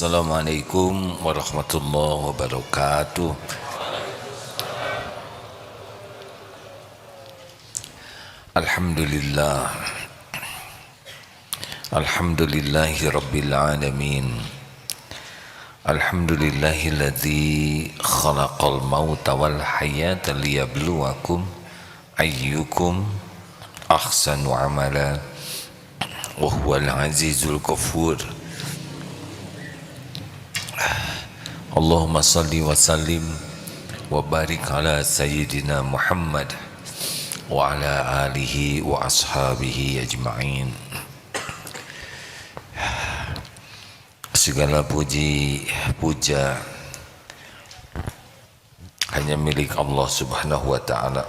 Assalamualaikum warahmatullahi wabarakatuh. Alhamdulillah. Alhamdulillahi rabbil alamin. Alhamdulillahilladzi khalaqal mauta wal hayata liyabluwakum ayyukum ahsanu amala wa huwal azizul ghafur. Allahumma salli wa sallim wa barik ala sayyidina Muhammad wa ala alihi wa ashabihi ajma'in. Segala puji puja hanya milik Allah Subhanahu wa ta'ala.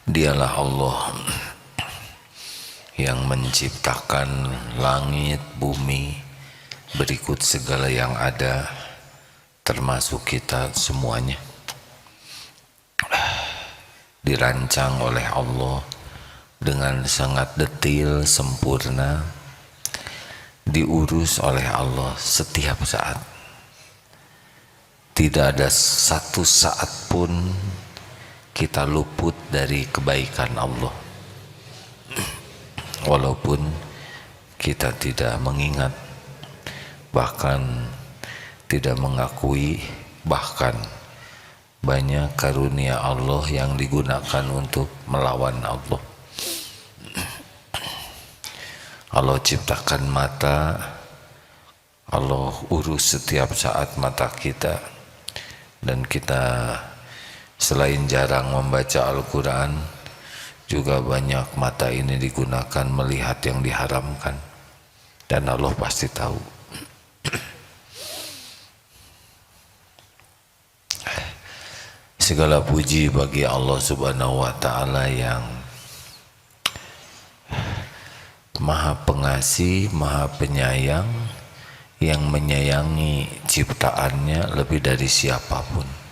Dialah Allah yang menciptakan langit, bumi, berikut segala yang ada, termasuk kita semuanya. Dirancang oleh Allah dengan sangat detail, sempurna, diurus oleh Allah setiap saat. Tidak ada satu saat pun kita luput dari kebaikan Allah, walaupun kita tidak mengingat, bahkan tidak mengakui, bahkan banyak karunia Allah yang digunakan untuk melawan Allah. Allah ciptakan mata, Allah urus setiap saat mata kita, dan kita selain jarang membaca Al-Quran, juga banyak mata ini digunakan melihat yang diharamkan, dan Allah pasti tahu. Segala puji bagi Allah Subhanahu wa ta'ala yang Maha Pengasih, Maha Penyayang, yang menyayangi ciptaannya lebih dari siapapun.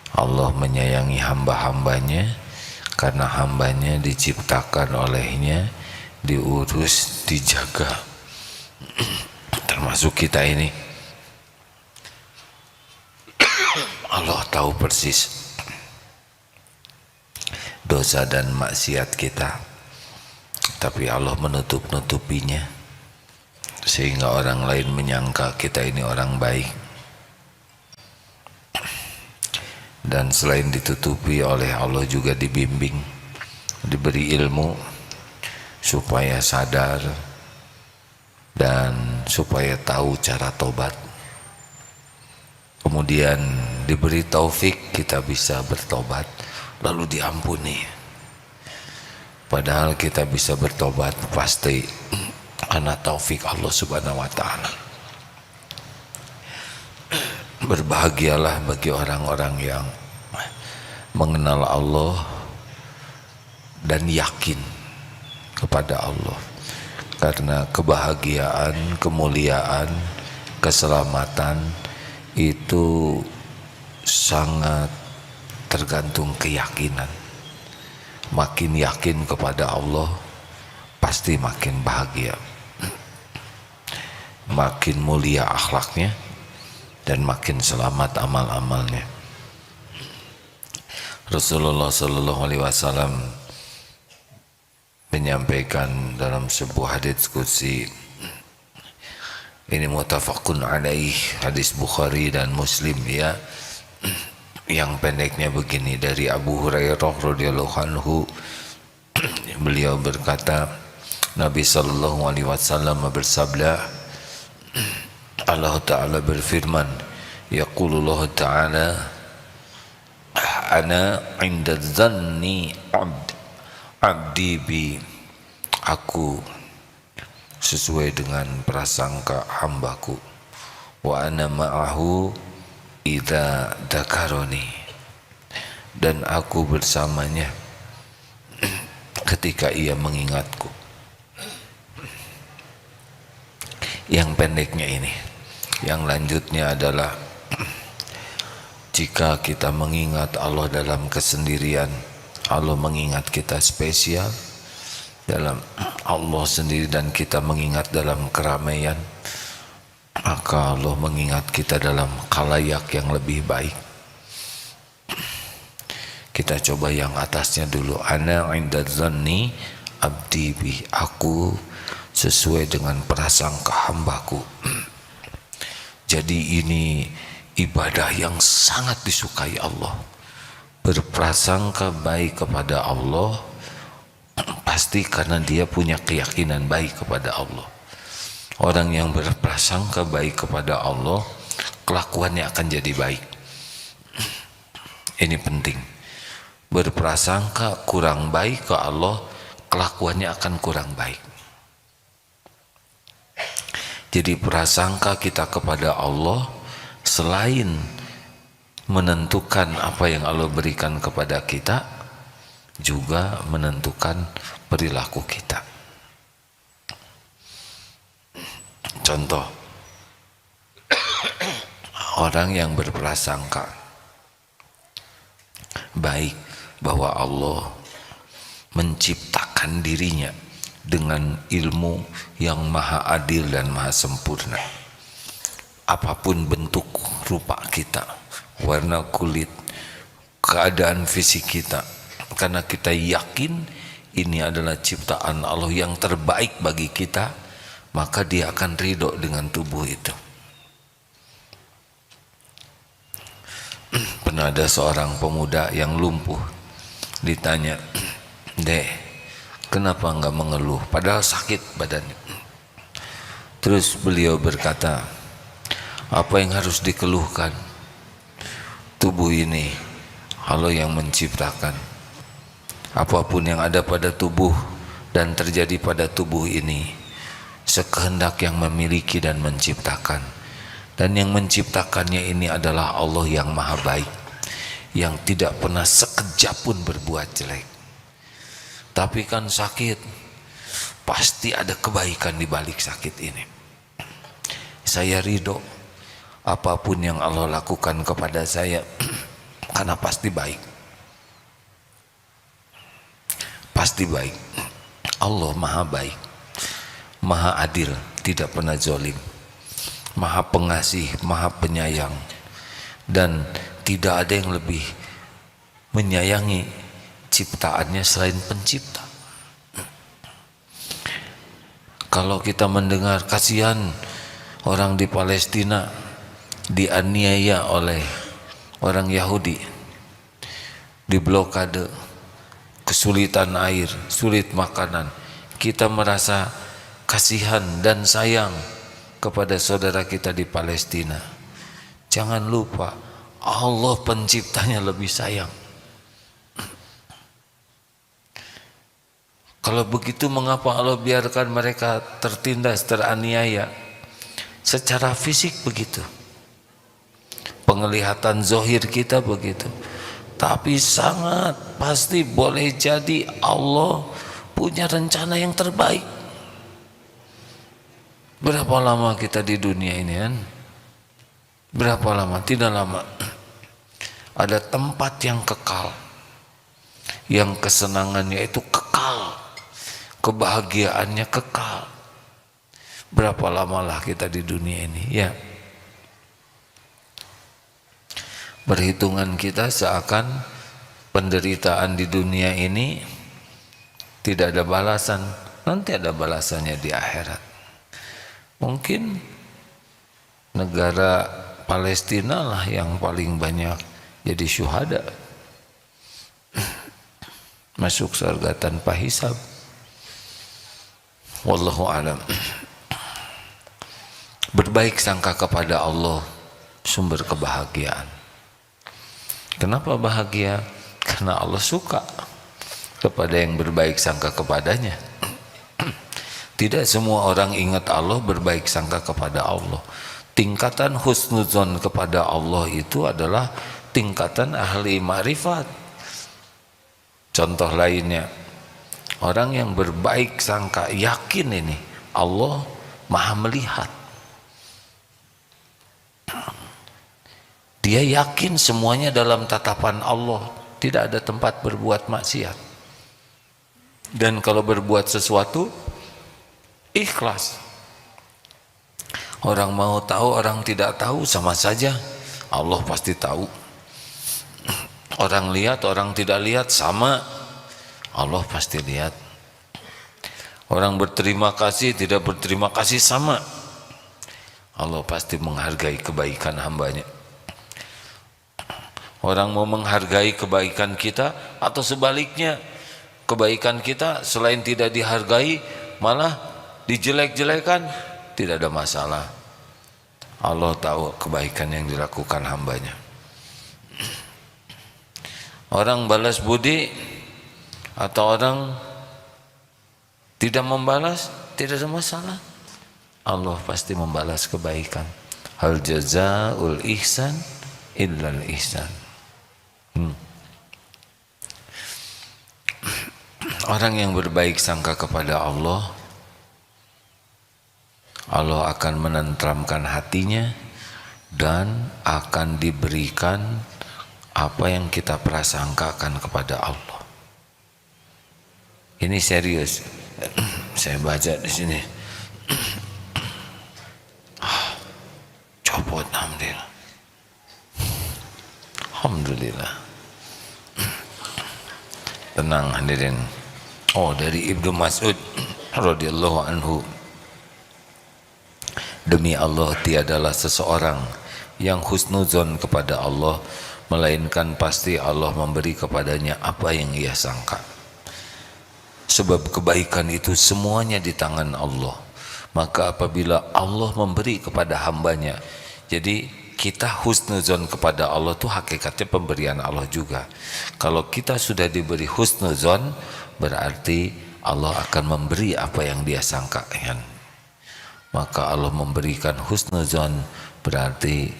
Allah menyayangi hamba-hambanya karena hambanya diciptakan olehnya, diurus, dijaga, termasuk kita ini. Allah tahu persis dosa dan maksiat kita, tapi Allah menutup-nutupinya sehingga orang lain menyangka kita ini orang baik. Dan selain ditutupi oleh Allah, juga dibimbing, diberi ilmu supaya sadar dan supaya tahu cara tobat. Kemudian diberi taufik kita bisa bertobat lalu diampuni. Padahal kita bisa bertobat pasti karena taufik Allah Subhanahu wa ta'ala. Berbahagialah bagi orang-orang yang mengenal Allah dan yakin kepada Allah, karena kebahagiaan, kemuliaan, keselamatan itu sangat tergantung keyakinan. Makin yakin kepada Allah, pasti makin bahagia, makin mulia akhlaknya, dan makin selamat amal-amalnya. Rasulullah Sallallahu Alaihi Wasallam menyampaikan dalam sebuah hadits qudsi, ini muttafaqun alaih, hadis Bukhari dan Muslim, ya, yang pendeknya begini, dari Abu Hurairah radhiyallahu anhu, beliau berkata, Nabi Sallallahu Alaihi Wasallam bersabda, Allah Ta'ala berfirman, yaqulullah Ta'ala, ana inda dhanni abdi bi, aku sesuai dengan prasangka hambaku, wa ana ma'ahu idza dzakaroni, dan aku bersamanya ketika ia mengingatku. Yang pendeknya ini, yang lanjutnya adalah Jika kita mengingat Allah dalam kesendirian, Allah mengingat kita spesial dalam Allah sendiri, dan kita mengingat dalam keramaian, maka Allah mengingat kita dalam khalayak yang lebih baik. Kita coba yang atasnya dulu. Ana 'inda dzanni abdi bi, aku sesuai dengan prasangka hambaku. Jadi ini ibadah yang sangat disukai Allah. Berprasangka baik kepada Allah pasti karena dia punya keyakinan baik kepada Allah. Orang yang berprasangka baik kepada Allah, kelakuannya akan jadi baik. Ini penting. Berprasangka kurang baik ke Allah, kelakuannya akan kurang baik. Jadi prasangka kita kepada Allah selain menentukan apa yang Allah berikan kepada kita, juga menentukan perilaku kita. Contoh, orang yang berprasangka baik bahwa Allah menciptakan dirinya dengan ilmu yang maha adil dan maha sempurna. Apapun bentuk rupa kita, warna kulit, keadaan fisik kita, karena kita yakin ini adalah ciptaan Allah yang terbaik bagi kita, maka dia akan ridho dengan tubuh itu. Pernah ada seorang pemuda yang lumpuh, ditanya, "Dek, kenapa enggak mengeluh? Padahal sakit badannya." Terus beliau berkata, "Apa yang harus dikeluhkan? Tubuh ini Allah yang menciptakan. Apapun yang ada pada tubuh dan terjadi pada tubuh ini, sekehendak yang memiliki dan menciptakan. Dan yang menciptakannya ini adalah Allah yang maha baik, yang tidak pernah sekejap pun berbuat jelek. Tapi kan sakit, pasti ada kebaikan di balik sakit ini. Saya ridho apapun yang Allah lakukan kepada saya, karena pasti baik. Pasti baik. Allah maha baik, maha adil, tidak pernah zalim, maha pengasih, maha penyayang, dan tidak ada yang lebih menyayangi ciptaannya selain pencipta." Kalau kita mendengar kasihan orang di Palestina dianiaya oleh orang Yahudi, diblokade, kesulitan air, sulit makanan, kita merasa kasihan dan sayang kepada saudara kita di Palestina. Jangan lupa, Allah penciptanya lebih sayang. Kalau begitu, mengapa Allah biarkan mereka tertindas, teraniaya? Secara fisik begitu, penglihatan zohir kita begitu, tapi sangat pasti boleh jadi Allah punya rencana yang terbaik. Berapa lama kita di dunia ini kan? Berapa lama? Tidak lama. Ada tempat yang kekal, yang kesenangannya itu kekal, kebahagiaannya kekal. Berapa lamalah kita di dunia ini, ya? Perhitungan kita seakan penderitaan di dunia ini tidak ada balasan. Nanti ada balasannya di akhirat. Mungkin negara Palestina lah yang paling banyak jadi syuhada, masuk surga tanpa hisab. Wallahu a'lam. Berbaik sangka kepada Allah sumber kebahagiaan. Kenapa bahagia? Karena Allah suka kepada yang berbaik sangka kepadanya. Tidak semua orang ingat Allah berbaik sangka kepada Allah. Tingkatan husnuzon kepada Allah itu adalah tingkatan ahli ma'rifat. Contoh lainnya, orang yang berbaik sangka, yakin ini Allah maha melihat. Dia yakin semuanya dalam tatapan Allah, tidak ada tempat berbuat maksiat. Dan kalau berbuat sesuatu ikhlas. Orang mau tahu, orang tidak tahu sama saja. Allah pasti tahu. Orang lihat, orang tidak lihat sama. Allah pasti lihat. Orang berterima kasih, tidak berterima kasih sama. Allah pasti menghargai kebaikan hambanya. Orang mau menghargai kebaikan kita atau sebaliknya, kebaikan kita selain tidak dihargai malah dijelek-jelekan, tidak ada masalah. Allah tahu kebaikan yang dilakukan hambanya. Orang balas budi atau orang tidak membalas, tidak ada masalah. Allah pasti membalas kebaikan. Hal jazaul ihsan illal ihsan. Orang yang berbaik sangka kepada Allah, Allah akan menenteramkan hatinya dan akan diberikan apa yang kita prasangkakan kepada Allah. Ini serius. Saya baca di sini. Copot, alhamdulillah. Alhamdulillah. Tenang hadirin. Oh, dari Ibnu Mas'ud radhiyallahu anhu. Demi Allah, tiadalah seseorang yang husnuzon kepada Allah, melainkan pasti Allah memberi kepadanya apa yang ia sangka. Sebab kebaikan itu semuanya di tangan Allah. Maka apabila Allah memberi kepada hambanya, jadi kita husnuzon kepada Allah itu hakikatnya pemberian Allah juga. Kalau kita sudah diberi husnuzon, berarti Allah akan memberi apa yang dia sangkakan. Maka Allah memberikan husnuzon berarti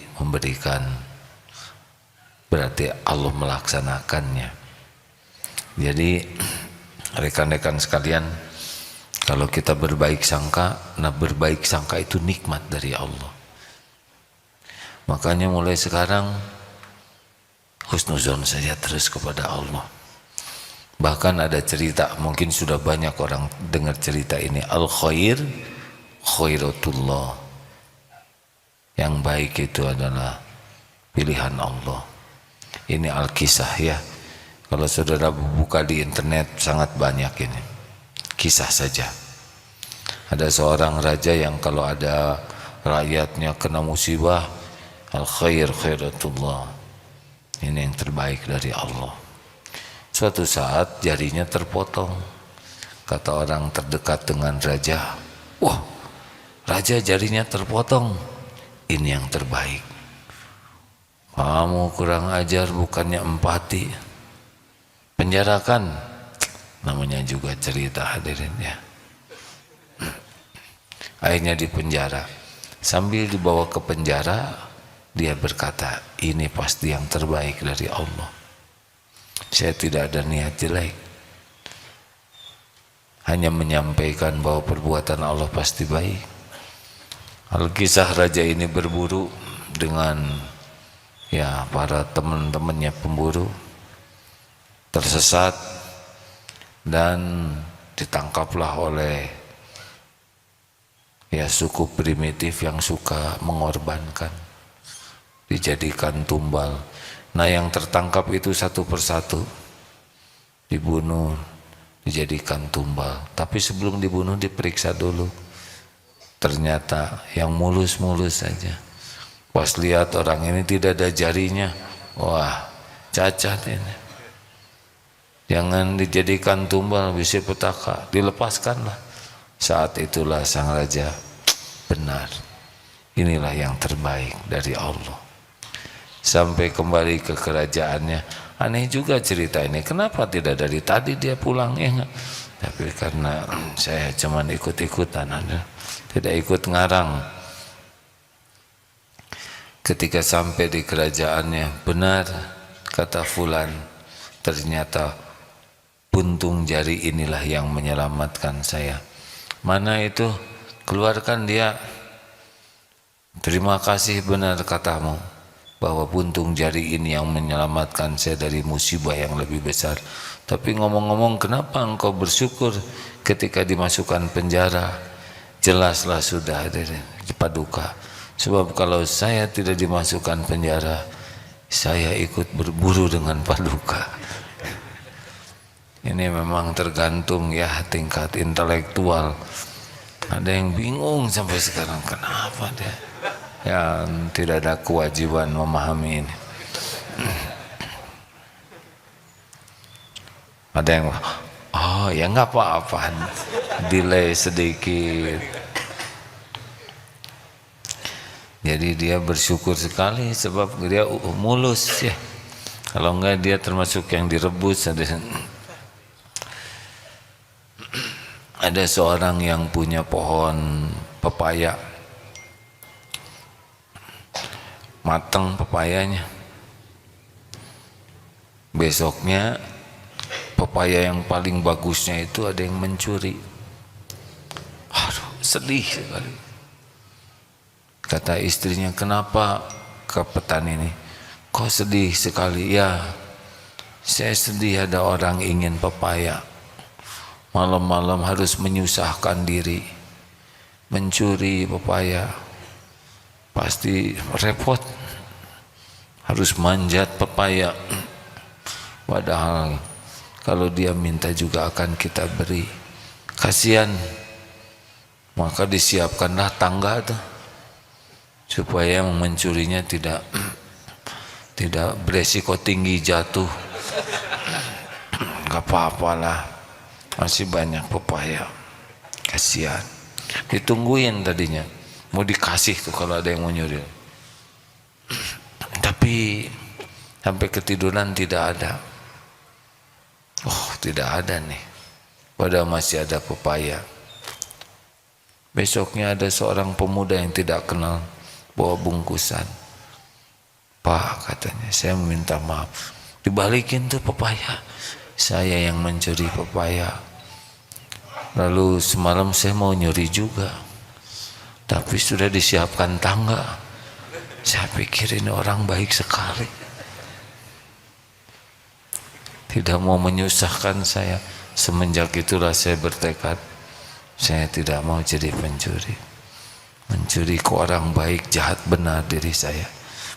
Allah melaksanakannya. Jadi rekan-rekan sekalian, kalau kita berbaik sangka, nah berbaik sangka itu nikmat dari Allah. Makanya mulai sekarang husnuzon saja terus kepada Allah. Bahkan ada cerita, mungkin sudah banyak orang dengar cerita ini, al-khair khairatullah. Yang baik itu adalah pilihan Allah. Ini al-kisah ya. Kalau saudara buka di internet sangat banyak ini. Kisah saja. Ada seorang raja yang kalau ada rakyatnya kena musibah, al-khair khairatullah. Ini yang terbaik dari Allah. Suatu saat jarinya terpotong. Kata orang terdekat dengan raja, wah, raja jarinya terpotong. Ini yang terbaik. Kamu kurang ajar, bukannya empati. Penjarakan. Namanya juga cerita hadirin ya. Akhirnya dipenjara. Sambil dibawa ke penjara, dia berkata, ini pasti yang terbaik dari Allah. Saya tidak ada niat jelek. Hanya menyampaikan bahwa perbuatan Allah pasti baik. Al-kisah raja ini berburu dengan ya para teman-temannya pemburu, tersesat dan ditangkaplah oleh ya suku primitif yang suka mengorbankan, dijadikan tumbal. Nah yang tertangkap itu satu persatu dibunuh, dijadikan tumbal. Tapi sebelum dibunuh diperiksa dulu. Ternyata yang mulus-mulus saja. Pas lihat orang ini tidak ada jarinya, wah cacat ini. Jangan dijadikan tumbal, bisi petaka, dilepaskanlah. Saat itulah sang raja, benar, inilah yang terbaik dari Allah. Sampai kembali ke kerajaannya, aneh juga cerita ini, kenapa tidak dari tadi dia pulang ya? Tapi karena saya cuman ikut-ikutan, tidak ikut ngarang. Ketika sampai di kerajaannya, benar kata fulan, ternyata puntung jari inilah yang menyelamatkan saya. Mana itu? Keluarkan dia. Terima kasih, benar katamu. bahwa puntung jari ini yang menyelamatkan saya dari musibah yang lebih besar. Tapi ngomong-ngomong, kenapa engkau bersyukur ketika dimasukkan penjara? Jelaslah sudah dari Paduka. Sebab kalau saya tidak dimasukkan penjara, saya ikut berburu dengan Paduka. Ini memang tergantung ya tingkat intelektual. Ada yang bingung sampai sekarang, kenapa dia yang tidak ada kewajiban memahami ini. Ada yang oh ya nggak apa-apa, delay sedikit. Jadi dia bersyukur sekali sebab dia mulus ya. Kalau enggak dia termasuk yang direbus. Ada seorang yang punya pohon pepaya, matang pepayanya. Besoknya pepaya yang paling bagusnya itu ada yang mencuri. Aduh, sedih sekali. Kata istrinya, kenapa ke petani ini? Kok sedih sekali? Ya, saya sedih ada orang ingin pepaya. Malam-malam harus menyusahkan diri, mencuri pepaya. Pasti repot, harus manjat pepaya. Padahal kalau dia minta juga akan kita beri. Kasihan, maka disiapkanlah tangga tuh, supaya mencurinya tidak beresiko tinggi jatuh. Gak apa-apalah, masih banyak pepaya. Kasihan, ditungguin tadinya mau dikasih tuh kalau ada yang mau nyuri, tapi sampai ketiduran tidak ada. Oh, tidak ada nih, padahal masih ada pepaya. Besoknya ada seorang pemuda yang tidak kenal bawa bungkusan. Pak, katanya, saya meminta maaf, dibalikin tuh pepaya, saya yang mencuri pepaya. Lalu semalam saya mau nyuri juga, tapi sudah disiapkan tangga. Saya pikir ini orang baik sekali, tidak mau menyusahkan saya. Semenjak itulah saya bertekad, saya tidak mau jadi pencuri. Mencuri ke orang baik, jahat benar diri saya,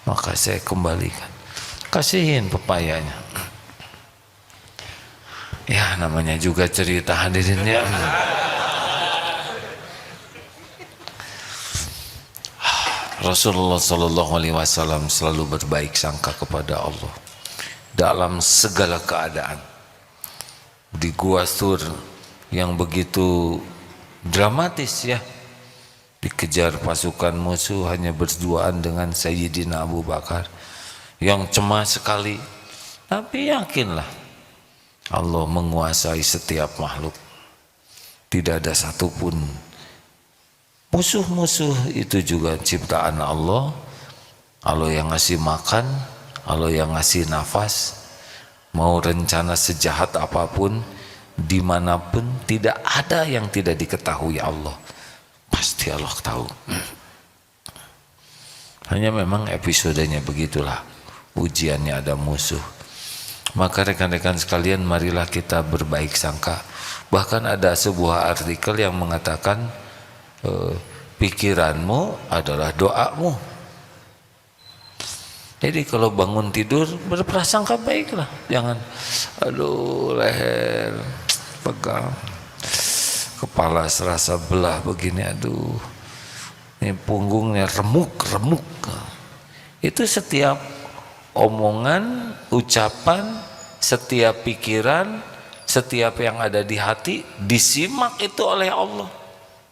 maka saya kembalikan, kasihin pepayanya. Ya namanya juga cerita, hadirin ya. Rasulullah SAW selalu berbaik sangka kepada Allah dalam segala keadaan. Di Gua Thur yang begitu dramatis ya, dikejar pasukan musuh, hanya berduaan dengan Sayyidina Abu Bakar yang cemas sekali. Tapi yakinlah, Allah menguasai setiap makhluk. Tidak ada satupun. Musuh-musuh itu juga ciptaan Allah. Allah yang ngasih makan, Allah yang ngasih nafas. Mau rencana sejahat apapun, dimanapun, tidak ada yang tidak diketahui Allah. Pasti Allah tahu. Hanya memang episodenya begitulah, ujiannya ada musuh. Maka rekan-rekan sekalian, marilah kita berbaik sangka. Bahkan ada sebuah artikel yang mengatakan pikiranmu adalah doamu. Jadi kalau bangun tidur berprasangka baiklah, jangan aduh leher pegang, kepala serasa belah begini, aduh ini punggungnya remuk. Itu setiap omongan, ucapan, setiap pikiran, setiap yang ada di hati disimak itu oleh Allah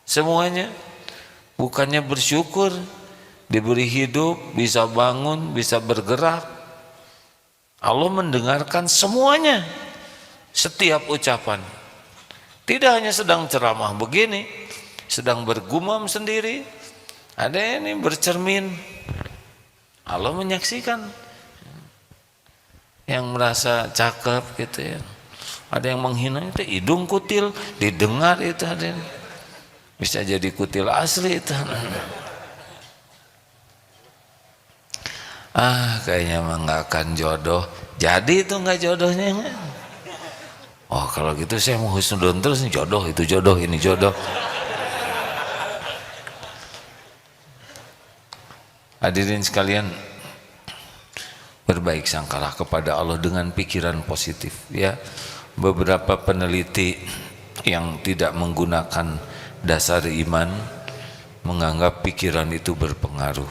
semuanya. Bukannya bersyukur diberi hidup, bisa bangun, bisa bergerak. Allah mendengarkan semuanya, setiap ucapan. Tidak hanya sedang ceramah begini, sedang bergumam sendiri, ada ini bercermin, Allah menyaksikan. Yang merasa cakep gitu ya, ada yang menghina itu hidung kutil, didengar itu ada, bisa jadi kutil asli itu. Kayaknya mah nggak akan jodoh. Jadi itu nggak jodohnya. Oh kalau gitu saya mau husnudon terus, nih jodoh itu jodoh ini jodoh. Hadirin sekalian, berbaik sangkalah kepada Allah dengan pikiran positif ya. Beberapa peneliti yang tidak menggunakan dasar iman menganggap pikiran itu berpengaruh.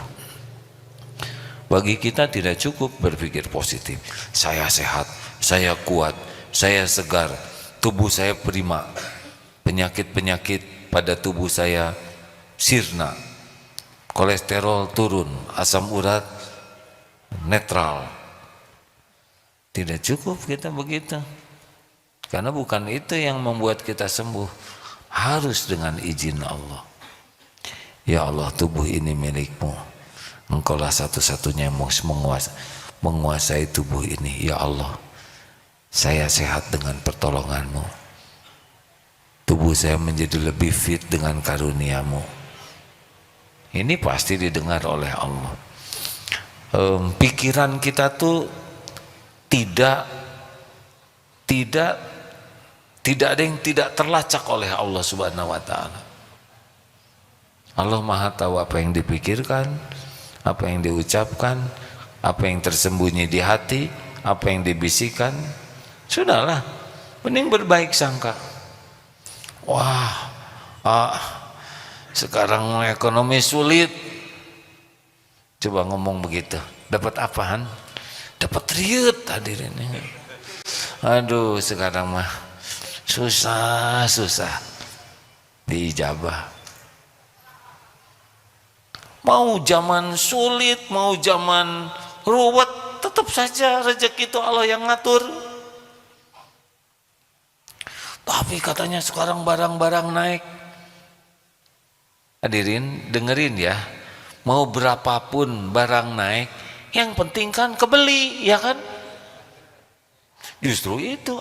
Bagi kita tidak cukup berpikir positif. Saya sehat, saya kuat, saya segar, tubuh saya prima, penyakit-penyakit pada tubuh saya sirna, kolesterol turun, asam urat netral. Tidak cukup kita begitu, karena bukan itu yang membuat kita sembuh. Harus dengan izin Allah. Ya Allah, tubuh ini milikmu, Engkaulah satu-satunya yang menguasai tubuh ini. Ya Allah, saya sehat dengan pertolonganmu, tubuh saya menjadi lebih fit dengan karuniamu. Ini pasti didengar oleh Allah. Pikiran kita tuh tidak ada yang tidak terlacak oleh Allah Subhanahu wa taala. Allah Maha tahu apa yang dipikirkan, apa yang diucapkan, apa yang tersembunyi di hati, apa yang dibisikkan. Sudahlah, mending berbaik sangka. Wah, sekarang ekonomi sulit. Coba ngomong begitu, dapat apaan? Dapat riut hadirin. Aduh, sekarang mah susah diijabah. Mau zaman sulit, mau zaman ruwet, tetap saja rezeki itu Allah yang ngatur. Tapi katanya sekarang barang-barang naik. Hadirin dengerin ya, mau berapapun barang naik, yang penting kan kebeli, ya kan? Justru itu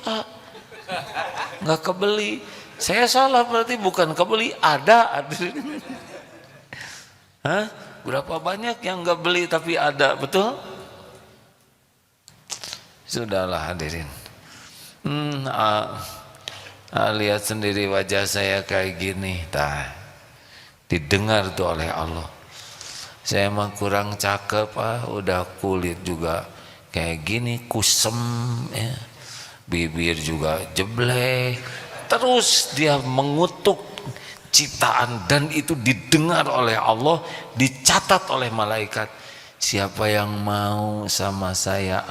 nggak kebeli. Saya salah berarti, bukan kebeli, ada. Berapa banyak yang nggak beli tapi ada, betul? Sudahlah hadirin. Lihat sendiri wajah saya kayak gini, didengar tuh oleh Allah. Saya mah kurang cakep, udah kulit juga kayak gini, kusem ya. Bibir juga jeblek. Terus dia mengutuk ciptaan, dan itu didengar oleh Allah, dicatat oleh malaikat. Siapa yang mau sama saya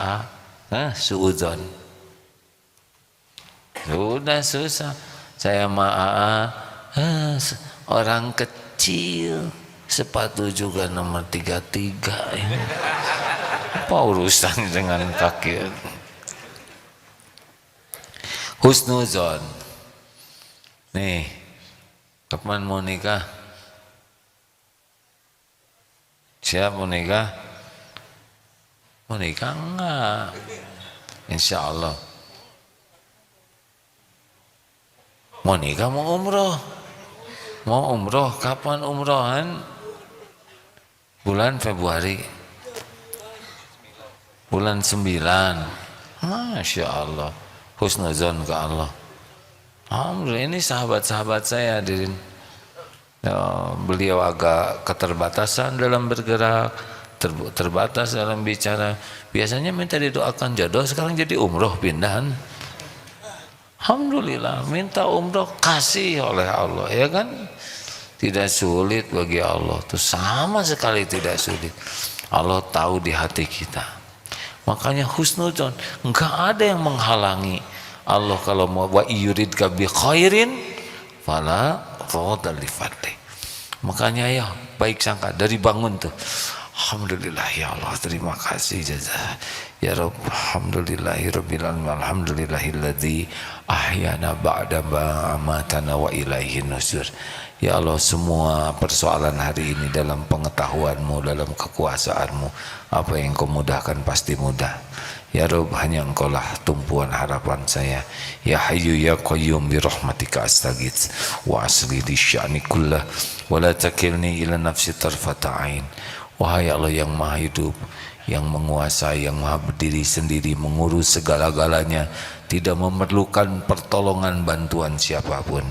suudzon. Sudah susah. Saya orang kecil, sepatu juga nomor 33 ya. Apa urusan dengan kaki? Husnuzon. Nih, kapan mau nikah? Siap mau nikah? Mau nikah enggak? Insya Allah. Mau nikah, mau umroh? Mau umroh, kapan umrohan? Bulan Februari. Bulan 9. Masya Allah. Husnuzon ke Allah. Alhamdulillah, ini sahabat-sahabat saya hadirin. Beliau agak keterbatasan dalam bergerak, terbatas dalam bicara. Biasanya minta didoakan jodoh, sekarang jadi umroh pindahan. Alhamdulillah, minta umroh kasih oleh Allah, ya kan? Tidak sulit bagi Allah, itu sama sekali tidak sulit. Allah tahu di hati kita. Makanya husnuzon, enggak ada yang menghalangi Allah kalau mau. Wa yuridka bi khairin fala radda li fadli. Makanya ya baik sangka dari bangun tuh. Alhamdulillah ya Allah, terima kasih jazaa ya Rabb. Alhamdulillahirabbil alamin. Alhamdulillahilladzi ahyana ba'da ma amatana wa ilaihi nusyur. Ya Allah, semua persoalan hari ini dalam pengetahuan-Mu, dalam kekuasaan-Mu. Apa yang Kau mudahkan pasti mudah. Ya Rabb, hanya Engkaulah tumpuan harapan saya. Ya Hayyu ya Qayyum bi rahmatika astaghits wa asli li sya'ni kullah wa la takilni ila nafsi tarfata ain. Wahai Allah yang Maha Hidup, yang menguasai, yang maha berdiri sendiri, mengurus segala-galanya, tidak memerlukan pertolongan bantuan siapapun.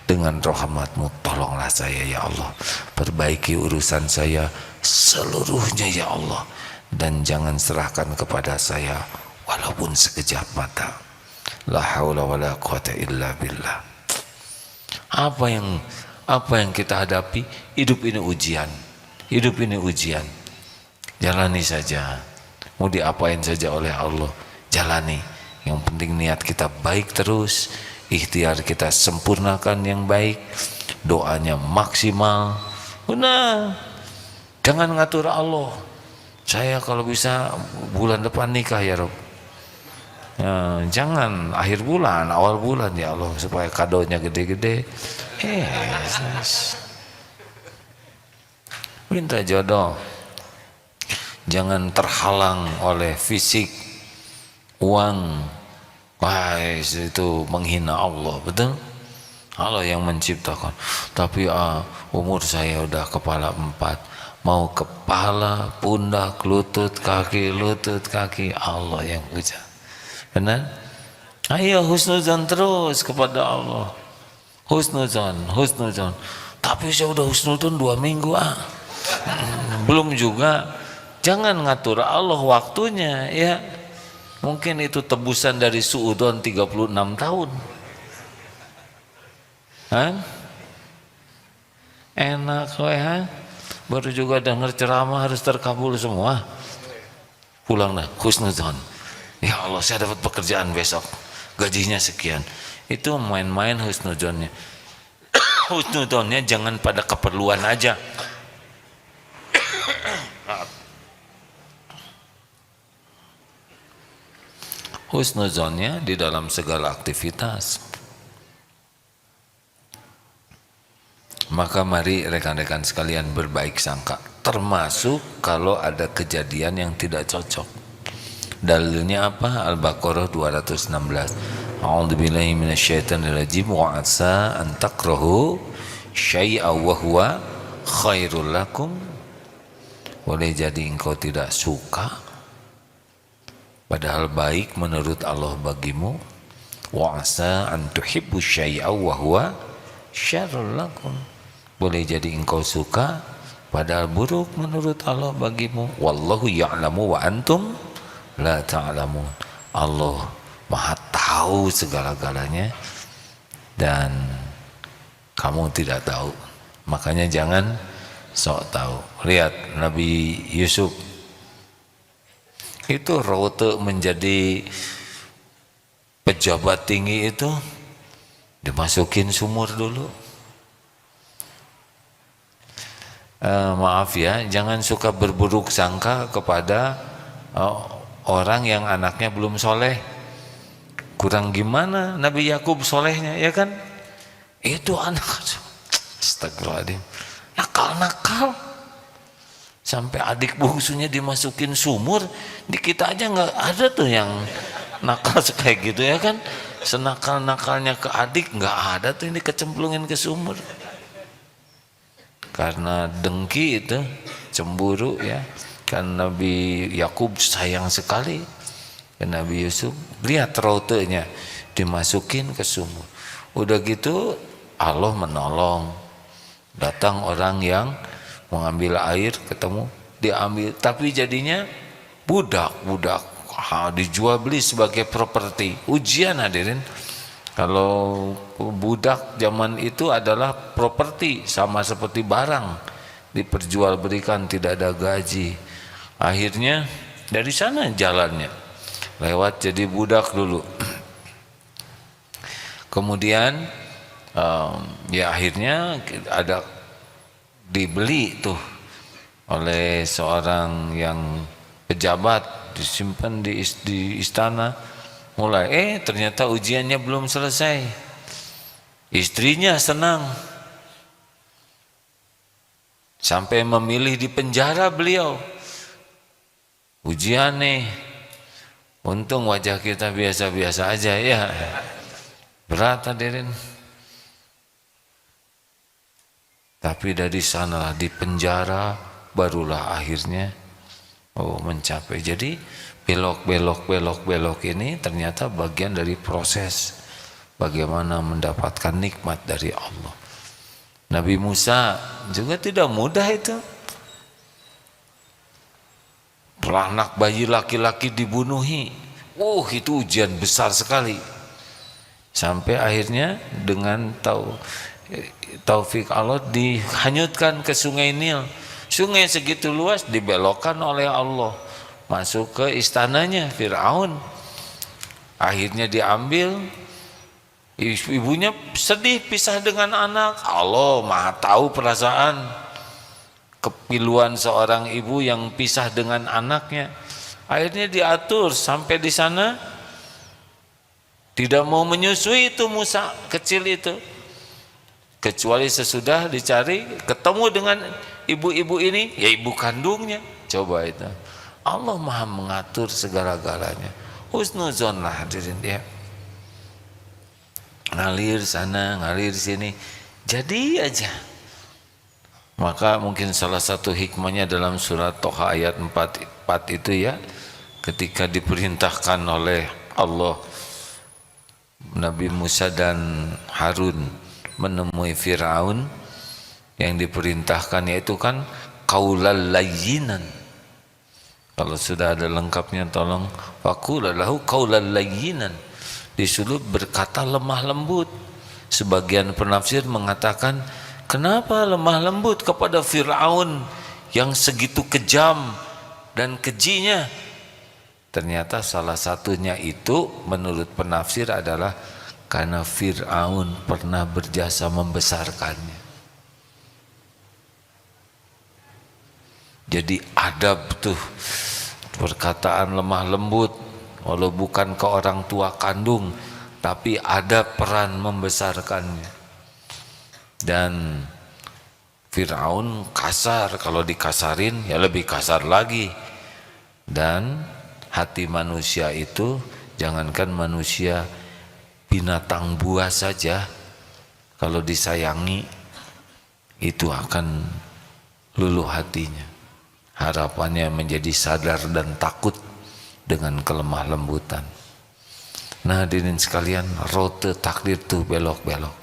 Dengan rahmat-Mu tolonglah saya ya Allah, perbaiki urusan saya seluruhnya ya Allah, dan jangan serahkan kepada saya walaupun sekejap mata. La haula wala quwata illa billah. Apa yang kita hadapi? Hidup ini ujian, hidup ini ujian. Jalani saja, mau diapain saja oleh Allah, jalani. Yang penting niat kita baik terus, ikhtiar kita sempurnakan yang baik, doanya maksimal. Benar, jangan ngatur Allah. Saya kalau bisa bulan depan nikah ya Rob. Ya, jangan akhir bulan, awal bulan ya Allah, supaya kadonya gede-gede. Minta jodoh. Jangan terhalang oleh fisik, uang. Wah, itu menghina Allah, betul? Allah yang menciptakan. Tapi umur saya udah kepala 4, mau kepala, pundak, lutut, kaki, Allah yang ujar. Benar? Ayo husnuzan terus kepada Allah. Husnuzan. Tapi saya udah husnuzan 2 minggu belum juga. Jangan ngatur Allah waktunya ya. Mungkin itu tebusan dari suudzon 36 tahun. Enak baru juga dengar ceramah harus terkabul semua. Pulang dah husnuzon. Ya Allah, saya dapat pekerjaan besok, gajinya sekian. Itu main-main husnuzonnya. Husnuzonnya jangan pada keperluan aja. Husnuzonnya di dalam segala aktivitas. Maka mari rekan-rekan sekalian berbaik sangka, termasuk kalau ada kejadian yang tidak cocok. Dalilnya apa? Al-Baqarah 216. A'udzubillahi minasyaitonirrajim wa asa an takrahu syai'a wa huwa khairul lakum. Boleh jadi engkau tidak suka padahal baik menurut Allah bagimu. Wa asa an tuhibbu syai'a wa huwa syarrul lakum. Boleh jadi engkau suka padahal buruk menurut Allah bagimu. Wallahu ya'lamu wa antum la ta'lamun. Allah Maha tahu segala-galanya dan kamu tidak tahu. Makanya jangan sok tahu. Lihat Nabi Yusuf itu rote menjadi pejabat tinggi itu dimasukin sumur dulu. Maaf ya, jangan suka berburuk sangka kepada orang yang anaknya belum soleh. Kurang gimana Nabi Yakub solehnya, ya kan? Itu anak astagfirullahaladzim, nakal-nakal sampai adik bungsunya dimasukin sumur. Di kita aja nggak ada tuh yang nakal kayak gitu, ya kan? Senakal-nakalnya ke adik nggak ada tuh ini kecemplungin ke sumur karena dengki itu, cemburu ya. Kan Nabi Yakub sayang sekali ke Nabi Yusuf. Lihat rautenya dimasukin ke sumur. Udah gitu Allah menolong, datang orang yang mengambil air, ketemu diambil, tapi jadinya budak dijual beli sebagai properti. Ujian hadirin, kalau budak zaman itu adalah properti, sama seperti barang diperjualbelikan, tidak ada gaji. Akhirnya dari sana jalannya lewat jadi budak dulu. Kemudian ya akhirnya ada dibeli tuh oleh seorang yang pejabat, disimpan di istana. Mulai ternyata ujiannya belum selesai. Istrinya senang sampai memilih di penjara beliau. Ujian nih, untung wajah kita biasa-biasa aja ya. Berat hadirin. Tapi dari sanalah di penjara barulah akhirnya Oh, mencapai. Jadi belok ini ternyata bagian dari proses bagaimana mendapatkan nikmat dari Allah. Nabi Musa juga tidak mudah itu. Anak bayi laki-laki dibunuhi. Itu ujian besar sekali. Sampai akhirnya dengan taufik Allah dihanyutkan ke sungai Nil. Sungai segitu luas dibelokkan oleh Allah masuk ke istananya Fir'aun. Akhirnya diambil. Ibunya sedih pisah dengan anak. Allah Maha tahu perasaan kepiluan seorang ibu yang pisah dengan anaknya. Akhirnya diatur sampai di sana, tidak mau menyusui itu Musa kecil itu, kecuali sesudah dicari ketemu dengan ibu-ibu ini, ya ibu kandungnya. Coba itu, Allah Maha mengatur segala-galanya. Husnuzon lah hadirin dia. Ngalir sana, ngalir sini, jadi aja. Maka mungkin salah satu hikmahnya dalam surat Toha ayat 4 itu ya, ketika diperintahkan oleh Allah Nabi Musa dan Harun menemui Fir'aun, yang diperintahkan yaitu kan qaulal layyinan. Kalau sudah ada lengkapnya tolong faqula lahu qaulal layyinan, disuruh berkata lemah lembut. Sebagian penafsir mengatakan, kenapa lemah lembut kepada Fir'aun yang segitu kejam dan kejinya? Ternyata salah satunya itu menurut penafsir adalah karena Fir'aun pernah berjasa membesarkannya. Jadi adab tuh, perkataan lemah lembut, walau bukan ke orang tua kandung, tapi ada peran membesarkannya. Dan Fir'aun kasar, kalau dikasarin ya lebih kasar lagi. Dan hati manusia itu, jangankan manusia, binatang buas saja kalau disayangi itu akan luluh hatinya. Harapannya menjadi sadar dan takut dengan kelemah lembutan. Nah hadirin sekalian, rote takdir tuh belok-belok.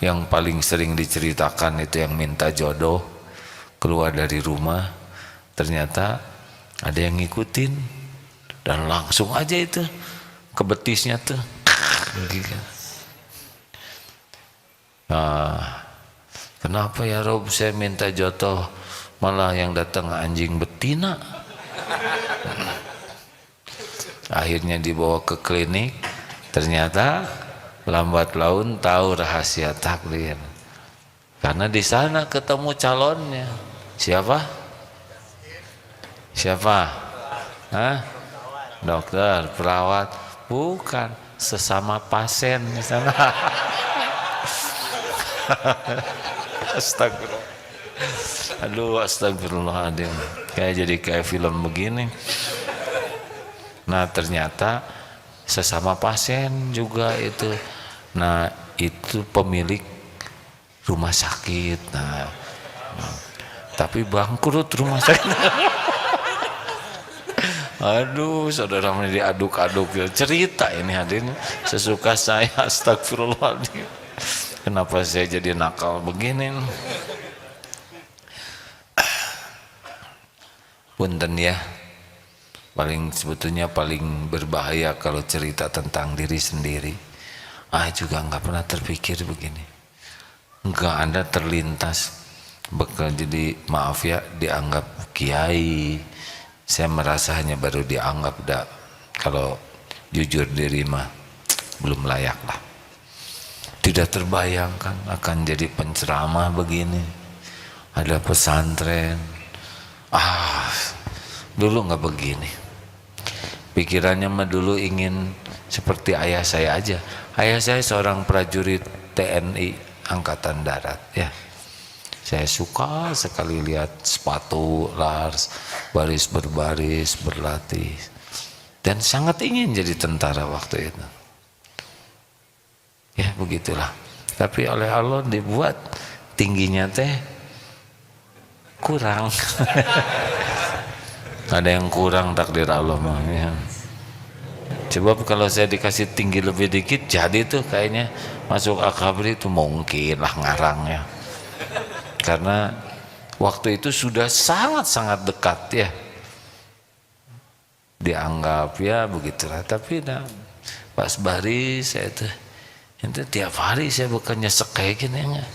Yang paling sering diceritakan itu yang minta jodoh, keluar dari rumah, ternyata ada yang ngikutin dan langsung aja itu ke betisnya tuh. Nah, kenapa ya Rob saya minta jodoh malah yang datang anjing betina? Akhirnya dibawa ke klinik, ternyata lambat laun tahu rahasia takdir. Karena di sana ketemu calonnya. Siapa? Hah? Dokter, perawat? Bukan, sesama pasien di sana. Astagfirullah. Aduh, astagfirullahaladzim. Kayak film begini. Nah ternyata sesama pasien juga itu. Nah itu pemilik rumah sakit. Nah tapi bangkrut rumah sakit. Aduh, saudara ini diaduk-aduk cerita ini hadirin sesuka saya. Astagfirullahaladzim. Kenapa saya jadi nakal begini? Punten ya. Sebetulnya paling berbahaya kalau cerita tentang diri sendiri. Juga nggak pernah terpikir begini. Nggak ada terlintas. Jadi maaf ya, dianggap kiai. Saya merasa hanya baru dianggap dah. Kalau jujur diri mah belum layak lah. Tidak terbayangkan akan jadi penceramah begini. Ada pesantren. Dulu nggak begini. Pikirannya mah dulu ingin seperti ayah saya aja. Ayah saya seorang prajurit TNI Angkatan Darat ya. Saya suka sekali lihat sepatu Lars baris berbaris berlatih, dan sangat ingin jadi tentara waktu itu. Ya begitulah. Tapi oleh Allah dibuat tingginya teh kurang. Ada yang kurang takdir Allah mah ya. Coba kalau saya dikasih tinggi lebih dikit jadi tuh kayaknya masuk akabri itu mungkin lah ngarangnya. Karena waktu itu sudah sangat-sangat dekat ya. Dianggap ya begitulah, tapi nah, Pak Sbari saya tuh itu tiap hari saya bukan nyesek kayak gini enggak.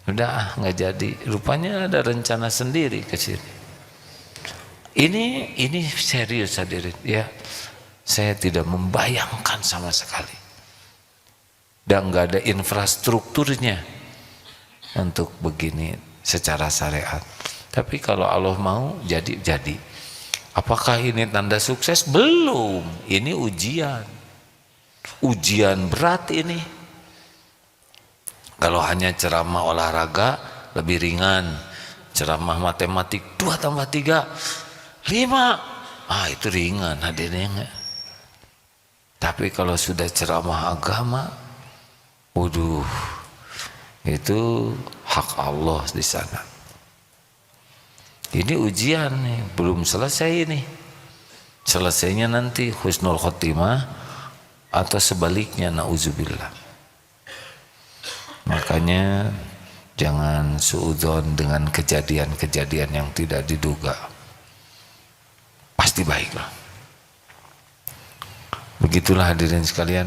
Udah nggak jadi. Rupanya ada rencana sendiri ke sini. Ini serius hadirin ya. Saya tidak membayangkan sama sekali. Dan nggak ada infrastrukturnya untuk begini secara syariat. Tapi kalau Allah mau jadi. Apakah ini tanda sukses? Belum. Ini ujian. Ujian berat ini. Kalau hanya ceramah olahraga lebih ringan. Ceramah matematik 2 tambah 3 5. Itu ringan hadirnya. Tapi kalau sudah ceramah agama, waduh, itu hak Allah di sana. Ini ujian nih, belum selesai ini. Selesainya nanti husnul khotimah atau sebaliknya nauzubillah. Makanya jangan suudzon dengan kejadian-kejadian yang tidak diduga. Pasti baiklah. Begitulah hadirin sekalian.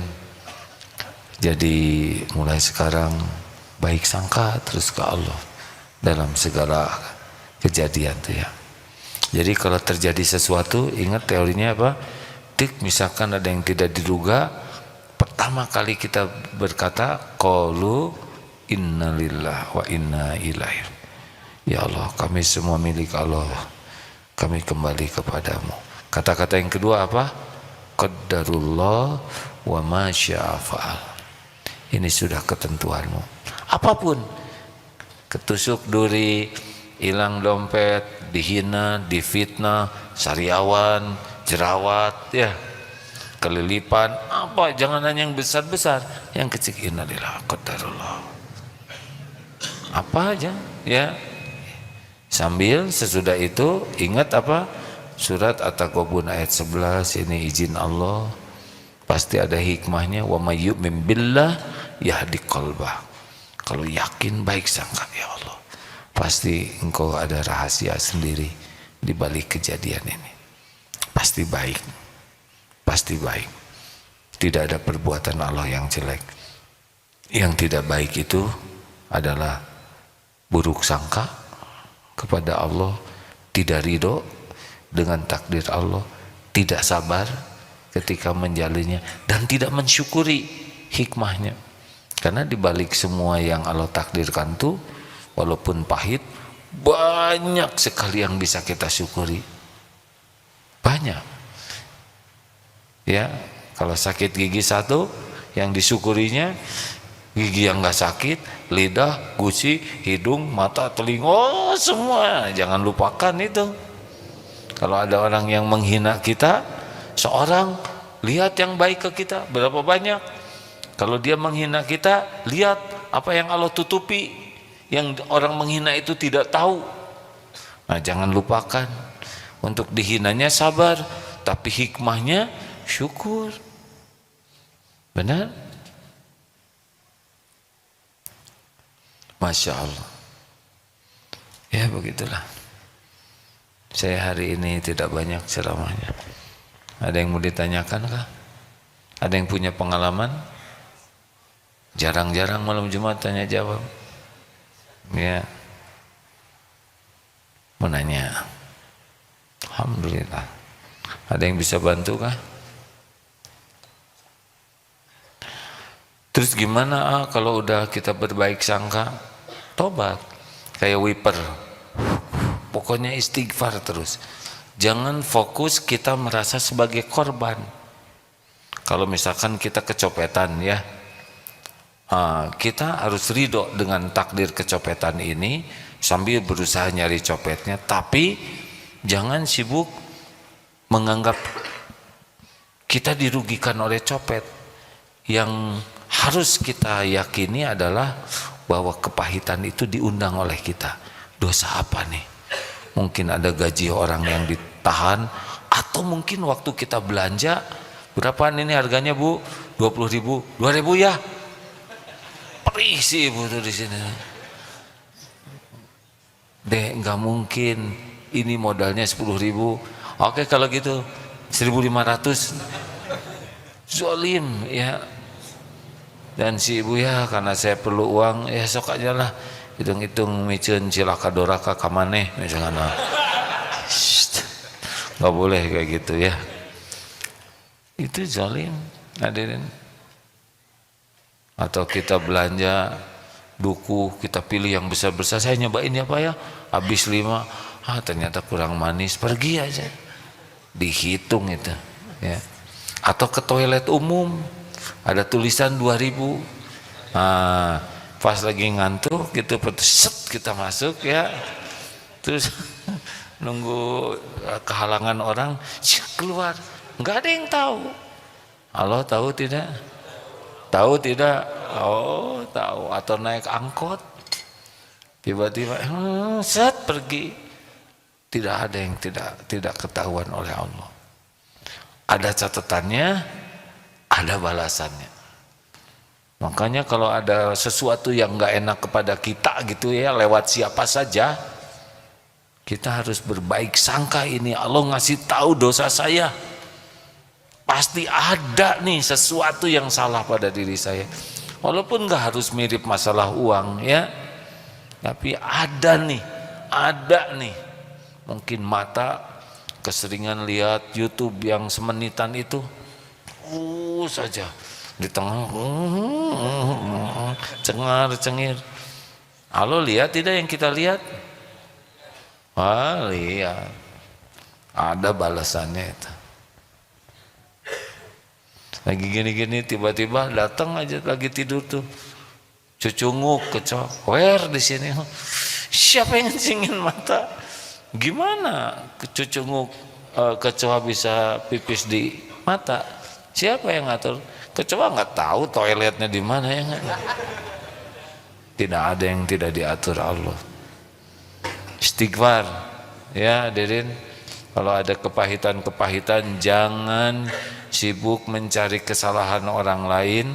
Jadi mulai sekarang baik sangka terus ke Allah dalam segala kejadian tuh ya. Jadi kalau terjadi sesuatu, ingat teorinya apa? Misalkan ada yang tidak diduga, pertama kali kita berkata qalu innalillah wa inna ilaihi. Ya Allah, kami semua milik Allah, kami kembali kepadamu. Kata-kata yang kedua apa? Qaddarullah wa ma syaa fa'al. Ini sudah ketentuanmu. Apapun, ketusuk duri, hilang dompet, dihina, difitnah, sariawan, jerawat, ya, kelilipan, apa? Jangan hanya yang besar-besar, yang kecil. Innalillah qadarullah. Apa aja, ya. Sambil sesudah itu ingat apa? Surat At-Taghabun ayat 11, ini izin Allah. Pasti ada hikmahnya. Wa may yu'min billah yahdi qalbah. Kalau yakin baik sangka, ya Allah, pasti engkau ada rahasia sendiri di balik kejadian ini. Pasti baik. Pasti baik. Tidak ada perbuatan Allah yang jelek. Yang tidak baik itu adalah buruk sangka kepada Allah, tidak ridho dengan takdir Allah, tidak sabar ketika menjalannya, dan tidak mensyukuri hikmahnya. Karena di balik semua yang Allah takdirkan tuh, walaupun pahit, banyak sekali yang bisa kita syukuri. Banyak. Ya, kalau sakit gigi satu, yang disyukurinya gigi yang nggak sakit, lidah, gusi, hidung, mata, telinga, semua. Jangan lupakan itu. Kalau ada orang yang menghina kita, seorang, lihat yang baik ke kita berapa banyak. Kalau dia menghina kita, lihat apa yang Allah tutupi, yang orang menghina itu tidak tahu. Nah, jangan lupakan. Untuk dihinanya sabar, tapi hikmahnya syukur. Benar? Masya Allah. Ya begitulah. Saya hari ini tidak banyak ceramahnya. Ada yang mau ditanyakan kah? Ada yang punya pengalaman? Jarang-jarang malam Jumat tanya jawab. Ya. Menanya. Alhamdulillah. Ada yang bisa bantu kah? Terus gimana kalau udah kita berbaik sangka? Tobat. Kayak wiper. Pokoknya istighfar terus. Jangan fokus kita merasa sebagai korban. Kalau misalkan kita kecopetan ya, kita harus ridho dengan takdir kecopetan ini sambil berusaha nyari copetnya, tapi jangan sibuk menganggap kita dirugikan oleh copet. Yang harus kita yakini adalah bahwa kepahitan itu diundang oleh kita. Dosa apa nih? Mungkin ada gaji orang yang tahan, atau mungkin waktu kita belanja, berapaan ini harganya Bu? 20.000, 2.000 ya. Perih sih Ibu tuh di sini. Dek, nggak mungkin, ini modalnya 10.000. Oke kalau gitu 1.500. Zolim ya. Dan si ibu ya, karena saya perlu uang, ya sok aja lah, hitung-hitung micen cilaka doraka kamaneh misalkan. Nggak boleh kayak gitu ya, itu zalim hadirin. Atau kita belanja duku, kita pilih yang besar-besar, saya nyobain ya Pak ya, habis 5, ternyata kurang manis, pergi aja, dihitung itu ya. Atau ke toilet umum, ada tulisan 2.000, pas lagi ngantuk gitu, set kita masuk ya, terus nunggu kehalangan orang, keluar, nggak ada yang tahu. Allah tahu tidak? Tahu tidak? Oh tahu. Atau naik angkot, tiba-tiba set pergi, tidak ada yang tidak ketahuan oleh Allah. Ada catatannya, ada balasannya. Makanya kalau ada sesuatu yang nggak enak kepada kita gitu ya, lewat siapa saja, kita harus berbaik sangka, ini Allah ngasih tahu dosa saya, pasti ada nih sesuatu yang salah pada diri saya. Walaupun nggak harus mirip masalah uang ya, tapi ada nih, mungkin mata keseringan lihat YouTube yang semenitan itu, saja di tengah cengar-cengir. Allah lihat tidak yang kita lihat? Lihat, ada balasannya itu. Lagi gini-gini tiba-tiba datang aja, lagi tidur tuh cucunguk kecoa, di sini, siapa yang ngencingin mata? Gimana cucunguk kecoa bisa pipis di mata? Siapa yang ngatur? Kecoa nggak tahu toiletnya di mana ya nggak? Tidak ada yang tidak diatur Allah. Istighfar ya hadirin. Kalau ada kepahitan-kepahitan, jangan sibuk mencari kesalahan orang lain.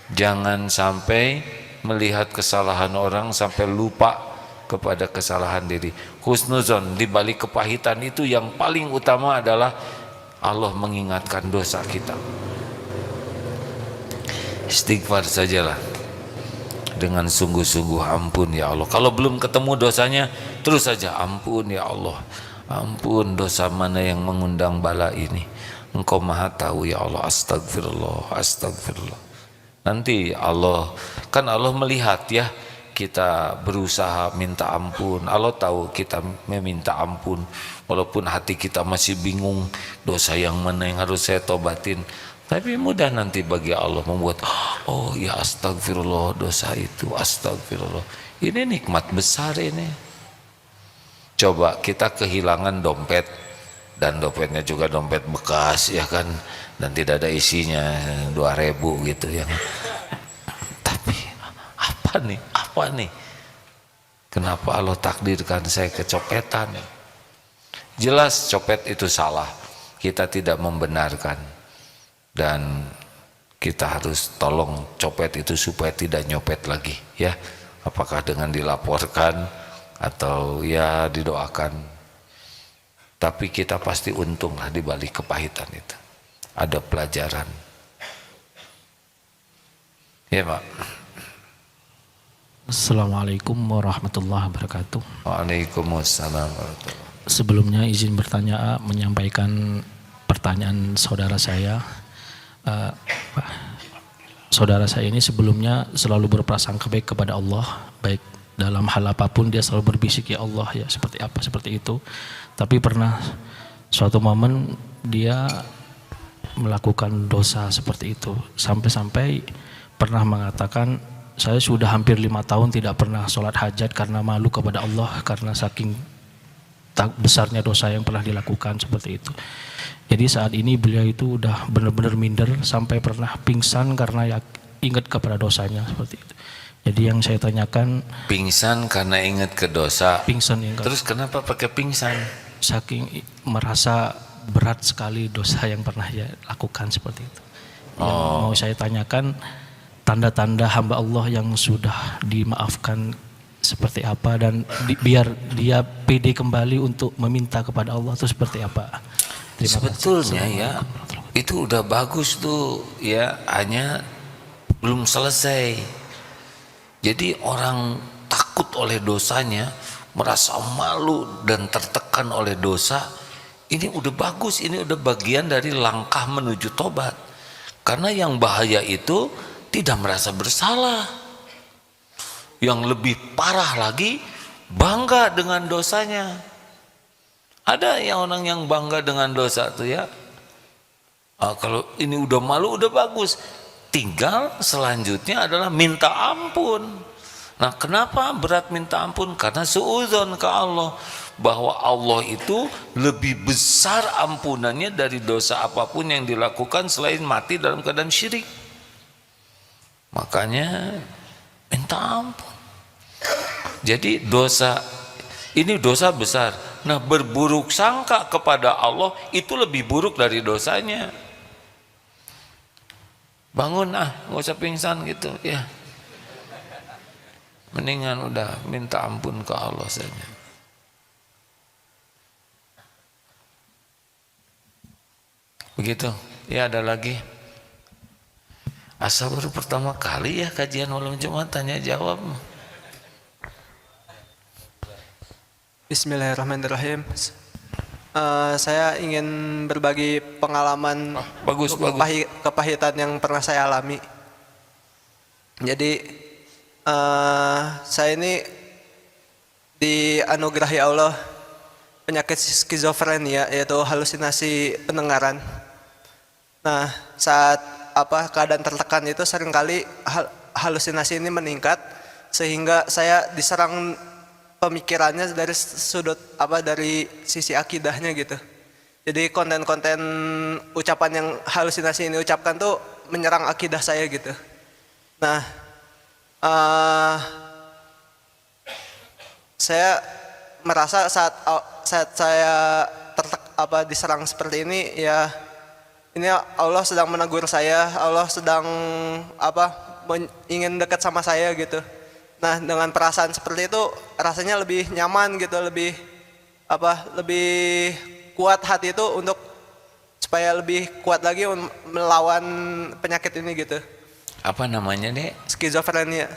Jangan sampai melihat kesalahan orang sampai lupa kepada kesalahan diri. Husnuzon, di balik kepahitan itu yang paling utama adalah Allah mengingatkan dosa kita. Istighfar sajalah dengan sungguh-sungguh, ampun ya Allah. Kalau belum ketemu dosanya, terus saja ampun ya Allah, ampun, dosa mana yang mengundang bala ini, Engkau maha tahu ya Allah. Astagfirullah, astagfirullah. Nanti Allah melihat ya, kita berusaha minta ampun, Allah tahu kita meminta ampun, walaupun hati kita masih bingung, dosa yang mana yang harus saya tobatin. Tapi mudah nanti bagi Allah membuat, oh ya astagfirullah, dosa itu astagfirullah. Ini nikmat besar ini. Coba kita kehilangan dompet, dan dompetnya juga dompet bekas ya kan, dan tidak ada isinya 2.000 gitu ya. Tapi apa nih? Kenapa Allah takdirkan saya kecopetan? Jelas copet itu salah, kita tidak membenarkan. Dan kita harus tolong copet itu supaya tidak nyopet lagi ya. Apakah dengan dilaporkan atau ya didoakan. Tapi kita pasti untung lah di balik kepahitan itu. Ada pelajaran. Ya Pak. Assalamualaikum warahmatullahi wabarakatuh. Waalaikumsalam warahmatullahi wabarakatuh. Sebelumnya izin bertanya, menyampaikan pertanyaan saudara saya. Saudara saya ini sebelumnya selalu berprasangka baik kepada Allah, baik dalam hal apapun dia selalu berbisik ya Allah ya, seperti apa seperti itu. Tapi pernah suatu momen dia melakukan dosa seperti itu, sampai-sampai pernah mengatakan, saya sudah hampir 5 tahun tidak pernah sholat hajat karena malu kepada Allah, karena saking besarnya dosa yang pernah dilakukan seperti itu. Jadi saat ini beliau itu udah benar-benar minder, sampai pernah pingsan karena ingat kepada dosanya seperti itu. Jadi yang saya tanyakan, pingsan karena ingat ke dosa. Pingsan yang terus kenapa pakai pingsan? saking merasa berat sekali dosa yang pernah dia lakukan seperti itu. Yang mau saya tanyakan, tanda-tanda hamba Allah yang sudah dimaafkan seperti apa, dan biar dia pede kembali untuk meminta kepada Allah itu seperti apa? Sebetulnya ya itu udah bagus tuh ya, hanya belum selesai. Jadi orang takut oleh dosanya, merasa malu dan tertekan oleh dosa, ini udah bagus, ini udah bagian dari langkah menuju tobat. Karena yang bahaya itu tidak merasa bersalah. Yang lebih parah lagi, bangga dengan dosanya. Ada yang orang yang bangga dengan dosa tuh ya, kalau ini udah malu udah bagus, tinggal selanjutnya adalah minta ampun. Nah, kenapa berat minta ampun? Karena suudzon ke Allah, bahwa Allah itu lebih besar ampunannya dari dosa apapun yang dilakukan selain mati dalam keadaan syirik. Makanya minta ampun. Jadi dosa ini dosa besar. Nah, berburuk sangka kepada Allah itu lebih buruk dari dosanya. Bangun nggak usah pingsan gitu ya. Mendingan udah minta ampun ke Allah saja. Begitu. Ya, ada lagi. Asa baru pertama kali ya kajian malam Jumat tanya jawab. Bismillahirrahmanirrahim. Saya ingin berbagi pengalaman Bagus. kepahitan yang pernah saya alami. Jadi saya ini dianugerahi Allah penyakit skizofrenia, yaitu halusinasi pendengaran. Nah, saat keadaan tertekan itu seringkali halusinasi ini meningkat, sehingga saya diserang pemikirannya dari sudut dari sisi akidahnya gitu. Jadi konten-konten ucapan yang halusinasi ini ucapkan tuh menyerang akidah saya gitu. Nah, saya merasa saat saya diserang seperti ini, ya ini Allah sedang menegur saya, Allah sedang ingin dekat sama saya gitu. Nah, dengan perasaan seperti itu rasanya lebih nyaman gitu, lebih kuat hati itu untuk supaya lebih kuat lagi melawan penyakit ini gitu. Apa namanya nih? Skizofrenia.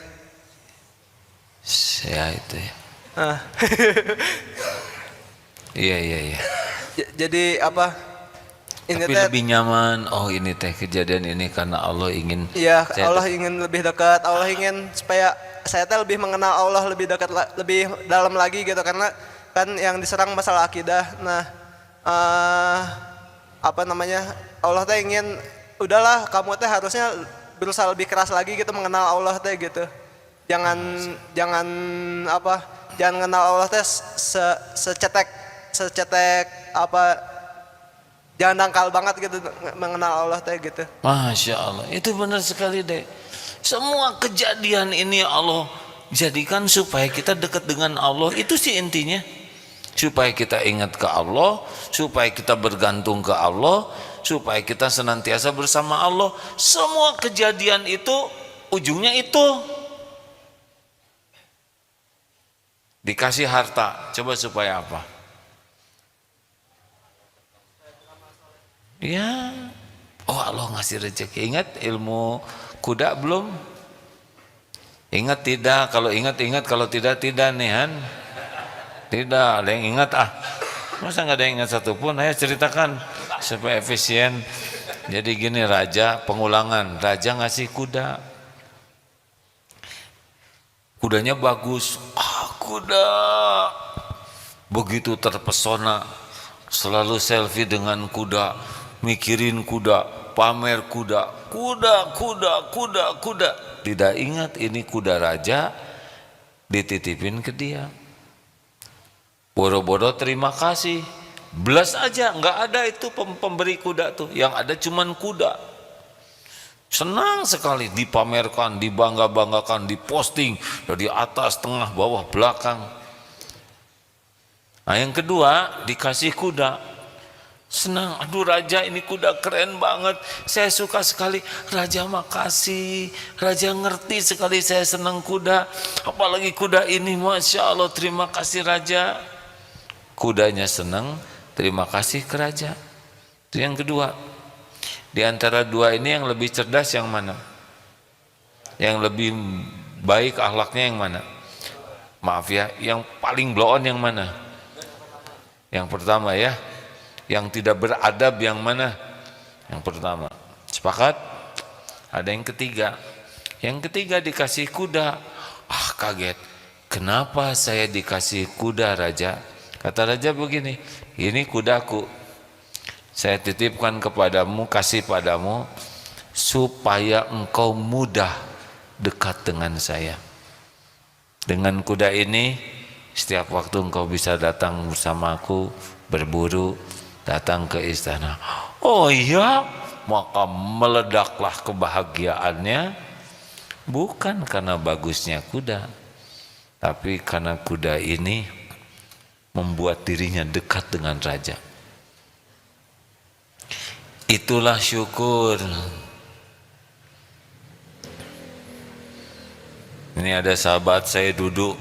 Ya itu ya. Iya. Jadi ini tapi lebih nyaman. Oh, ini teh kejadian ini karena Allah ingin. Iya, Allah ingin lebih dekat. Allah ingin supaya saya lebih mengenal Allah lebih dekat, lebih dalam lagi gitu, karena kan yang diserang masalah akidah. Nah, Allah teh ingin, udahlah kamu teh harusnya berusaha lebih keras lagi gitu mengenal Allah teh gitu. Jangan kenal Allah teh secetek jangan dangkal banget gitu mengenal Allah teh gitu. Masya Allah, itu benar sekali deh. Semua kejadian ini Allah jadikan supaya kita dekat dengan Allah. Itu sih intinya, supaya kita ingat ke Allah, supaya kita bergantung ke Allah, supaya kita senantiasa bersama Allah. Semua kejadian itu ujungnya itu. Dikasih harta, coba supaya apa? Ya, oh Allah ngasih rezeki. Ingat ilmu kuda belum? Ingat tidak? Kalau ingat, kalau tidak nih Han. Tidak, ada yang ingat Masa nggak ada yang ingat satupun? Ayo ceritakan supaya efisien. Jadi gini, pengulangan. Raja ngasih kuda. Kudanya bagus. Kuda. Begitu terpesona. Selalu selfie dengan kuda. Mikirin kuda, pamer kuda. Tidak ingat ini kuda raja dititipin ke dia. Boro-boro terima kasih, belas aja, nggak ada itu pemberi kuda tuh. Yang ada cuman kuda. Senang sekali dipamerkan, dibangga-banggakan, diposting dari atas, tengah, bawah, belakang. Nah, yang kedua dikasih kuda. Senang, aduh raja ini kuda keren banget, saya suka sekali. Raja makasih, raja ngerti sekali saya senang kuda, apalagi kuda ini, masya Allah, terima kasih raja. Kudanya senang, terima kasih ke raja. Itu yang kedua. Di antara dua ini yang lebih cerdas yang mana? Yang lebih baik akhlaknya yang mana? Maaf ya, yang paling blow on yang mana? Yang pertama ya. Yang tidak beradab yang mana? Yang pertama. Sepakat? Ada yang ketiga. Yang ketiga dikasih kuda. Ah, kaget. Kenapa saya dikasih kuda raja? Kata raja begini, ini kudaku, saya titipkan kepadamu, kasih padamu, supaya engkau mudah dekat dengan saya. Dengan kuda ini setiap waktu engkau bisa datang bersamaku, berburu, datang ke istana. Oh iya, maka meledaklah kebahagiaannya, bukan karena bagusnya kuda, tapi karena kuda ini membuat dirinya dekat dengan raja. Itulah syukur. Ini ada sahabat saya duduk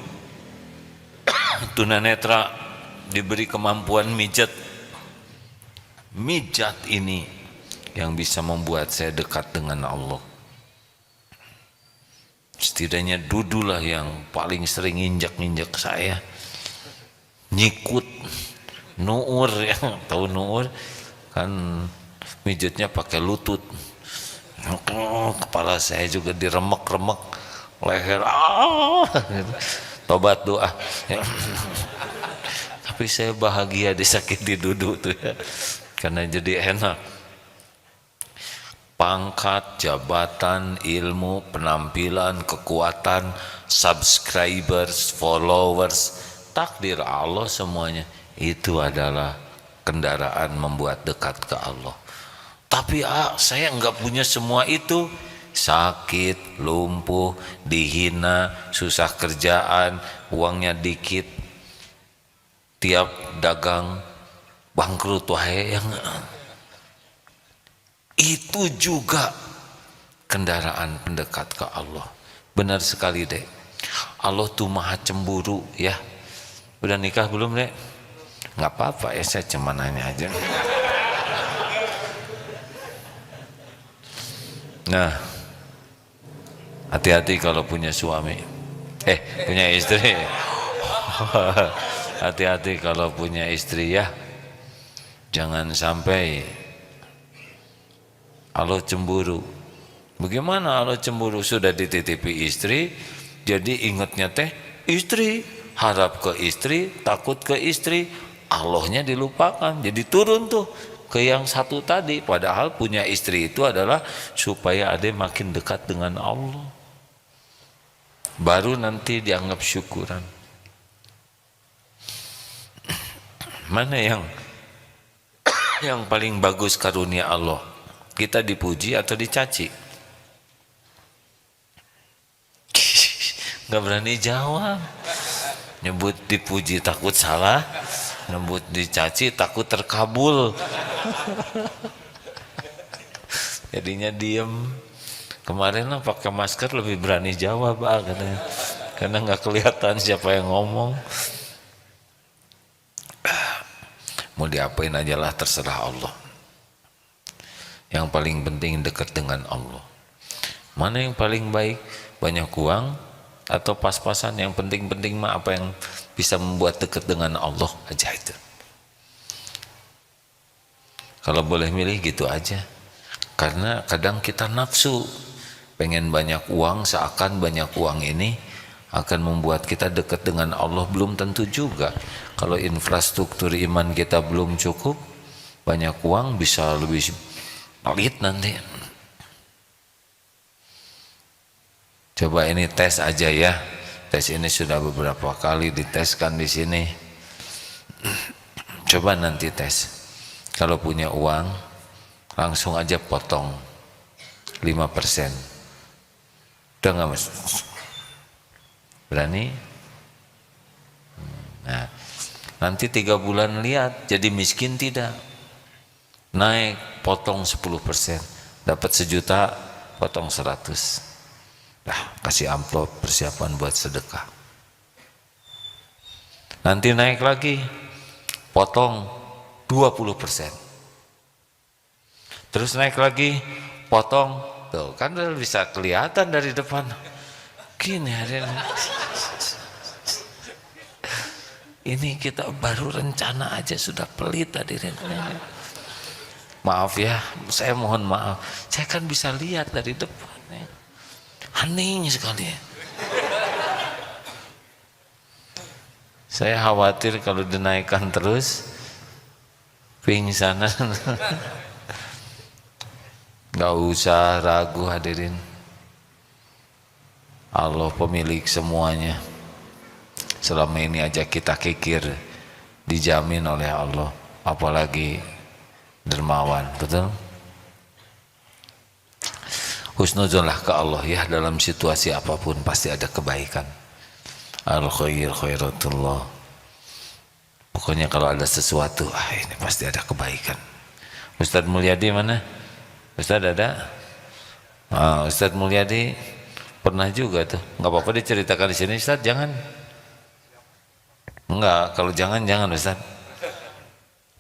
tunanetra, diberi kemampuan mijat. Mijat ini yang bisa membuat saya dekat dengan Allah. Setidaknya dudulah yang paling sering injak-injak saya, nyikut, nuur ya, tahu nuur kan, mijatnya pakai lutut. Kepala saya juga diremek-remek, leher tobat doa ya. Tapi saya bahagia disakiti duduk tuh ya, karena jadi enak. Pangkat, jabatan, ilmu, penampilan, kekuatan, subscribers, followers, takdir Allah semuanya itu adalah kendaraan membuat dekat ke Allah. Tapi saya enggak punya semua itu. Sakit, lumpuh, dihina, susah kerjaan, uangnya dikit, tiap dagang bangkrut wae yang itu juga kendaraan pendekat ke Allah. Benar sekali deh, Allah tuh maha cemburu ya. Udah nikah belum deh? Nggak apa-apa ya, saya cuma nanya aja. Nah, hati-hati kalau punya suami, punya istri. Hati-hati kalau punya istri ya, jangan sampai Allah cemburu. Bagaimana Allah cemburu? Sudah dititipi istri, jadi ingatnya teh istri, harap ke istri, takut ke istri, Allahnya dilupakan. Jadi turun tuh ke yang satu tadi. Padahal punya istri itu adalah supaya ada makin dekat dengan Allah, baru nanti dianggap syukuran. Mana yang paling bagus karunia Allah? Kita dipuji atau dicaci? Gak berani jawab. Nyebut dipuji takut salah, nyebut dicaci takut terkabul. Jadinya diem. Kemarin lah pakai masker lebih berani jawab katanya, karena nggak kelihatan siapa yang ngomong. Mau diapain aja lah, terserah Allah. Yang paling penting dekat dengan Allah. Mana yang paling baik? Banyak uang atau pas-pasan? Yang penting-penting mah apa yang bisa membuat dekat dengan Allah aja itu. Kalau boleh milih gitu aja. Karena kadang kita nafsu pengen banyak uang, seakan banyak uang ini akan membuat kita dekat dengan Allah. Belum tentu juga. Kalau infrastruktur iman kita belum cukup, banyak uang bisa lebih pelit nanti. Coba ini tes aja ya. Tes ini sudah beberapa kali diteskan di sini. Coba nanti tes. Kalau punya uang, langsung aja potong 5%. Udah nggak mas? Berani? Nah, Nanti 3 bulan lihat, jadi miskin tidak. Naik, potong 10%. Dapat 1 juta, potong 100. Nah, kasih amplop persiapan buat sedekah. Nanti naik lagi, potong 20%. Terus naik lagi, potong, tuh kan bisa kelihatan dari depan. Gini hari ini kita baru rencana aja sudah pelit hadirin. Maaf ya, saya mohon maaf. Saya kan bisa lihat dari depan. Hening sekali. Saya khawatir kalau dinaikkan terus pingsan. Gak usah ragu hadirin. Allah pemilik semuanya. Selama ini aja kita kikir, dijamin oleh Allah, apalagi dermawan. Betul? Husnuzonlah ke Allah ya, dalam situasi apapun pasti ada kebaikan. Al-khair khairatullah. Pokoknya kalau ada sesuatu, ini pasti ada kebaikan. Ustadz Mulyadi mana? Ustadz ada? Ustadz Mulyadi pernah juga tuh. Nggak apa-apa diceritakan di sini, Ustadz, jangan. Enggak, kalau jangan Ustadz.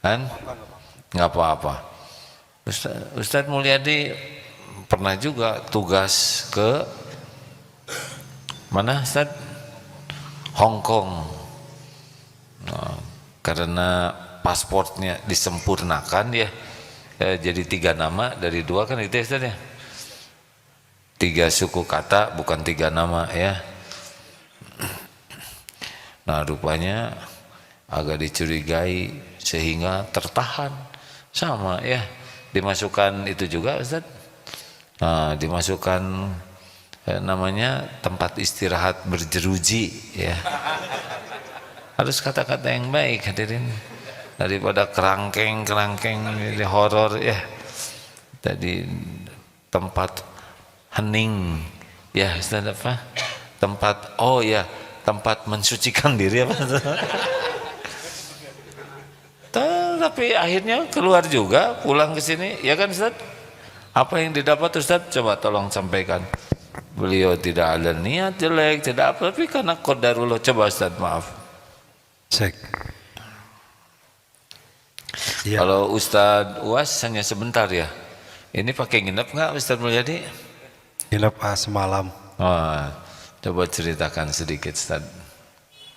Kan? Nggak apa-apa. Ustadz Mulyadi pernah juga tugas ke mana Ustadz? Hong Kong. Nah, karena pasportnya disempurnakan ya, jadi 3 nama dari 2 kan itu ya Ustadz ya. 3 suku kata bukan 3 nama ya. Nah rupanya agak dicurigai sehingga tertahan sama ya, dimasukkan itu juga Ustadz. Nah, dimasukkan namanya tempat istirahat berjeruji ya. Harus kata-kata yang baik hadirin, daripada kerangkeng di horor ya. Tadi tempat hening ya Ustaz, apa? Tempat tempat mensucikan diri apa? Tapi akhirnya keluar juga, pulang ke sini ya kan Ustaz? Apa yang didapat Ustaz? Coba tolong sampaikan. Beliau tidak ada niat jelek, tidak apa, tapi karena qadarullah. Coba Ustaz, maaf. Cek. Ya. Kalau Ustaz UAS hanya sebentar ya. Ini pakai nginep nggak Ustaz Mulyadi? Nginep semalam. Oh, coba ceritakan sedikit Ustaz.